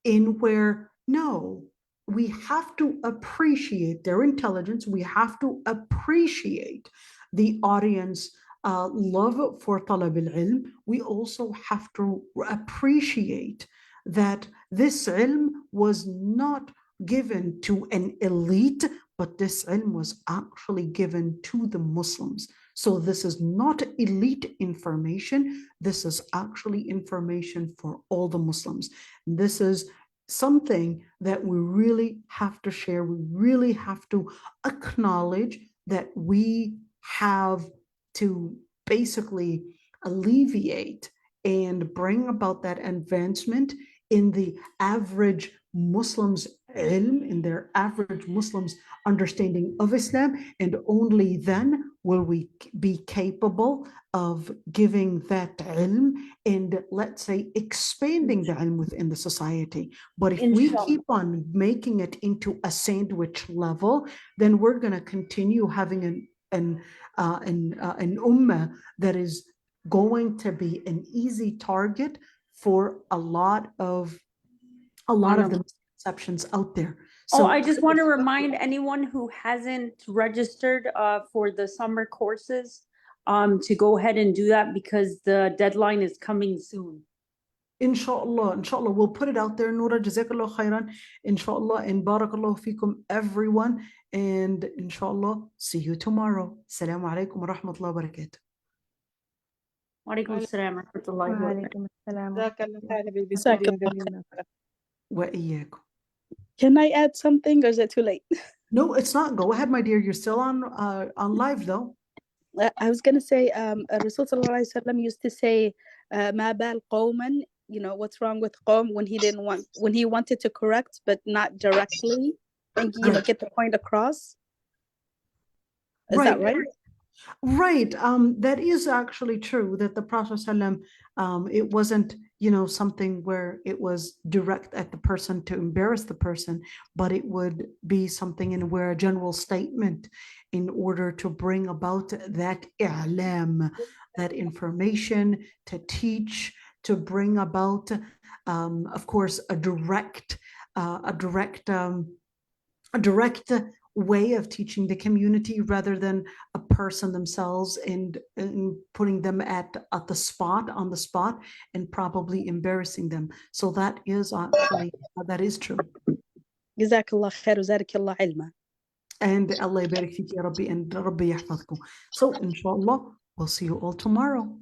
in where, no, we have to appreciate their intelligence. We have to appreciate the audience love for talab al-ilm. We also have to appreciate that this ilm was not given to an elite, but this ilm was actually given to the Muslims. So this is not elite information. This is actually information for all the Muslims. This is something that we really have to share. We really have to acknowledge that we have to basically alleviate and bring about that advancement in the average Muslims' ilm, in their average Muslims' understanding of Islam, and only then will we be capable of giving that ilm and, let's say, expanding the ilm within the society. But if we keep on making it into a sandwich level, then we're going to continue having an ummah that is going to be an easy target for a lot of the misconceptions out there. So I just want to remind anyone who hasn't registered for the summer courses to go ahead and do that, because the deadline is coming soon. Inshallah, we'll put it out there. Noura, jazakallah khairan. Inshallah, and barakallahu fikum, everyone. And inshallah, see you tomorrow. Assalamu alaikum wa rahmatullahi wa barakatuh. Wa alaikum assalam wa rahmatullahi wa barakatuh. Can I add something, or is it too late? No, it's not. Go ahead, my dear. You're still on live, though. I was going to say, Rasul sallallahu alaihi wasallam used to say, "Ma bal qawman," what's wrong with qawm, when he wanted to correct, but not directly, and get the point across. Is that right? Right. That is actually true, that the Prophet ﷺ, it wasn't, something where it was direct at the person to embarrass the person, but it would be something in where a general statement in order to bring about that i'lam, that information, to teach, to bring about, of course, a direct way of teaching the community rather than a person themselves and putting them at the spot, on the spot, and probably embarrassing them. So that is actually, that is true. جزاك الله خير وزادك الله علما. And Allah يبارك فيك يا ربي and ربي يحفظكم. So inshallah, we'll see you all tomorrow.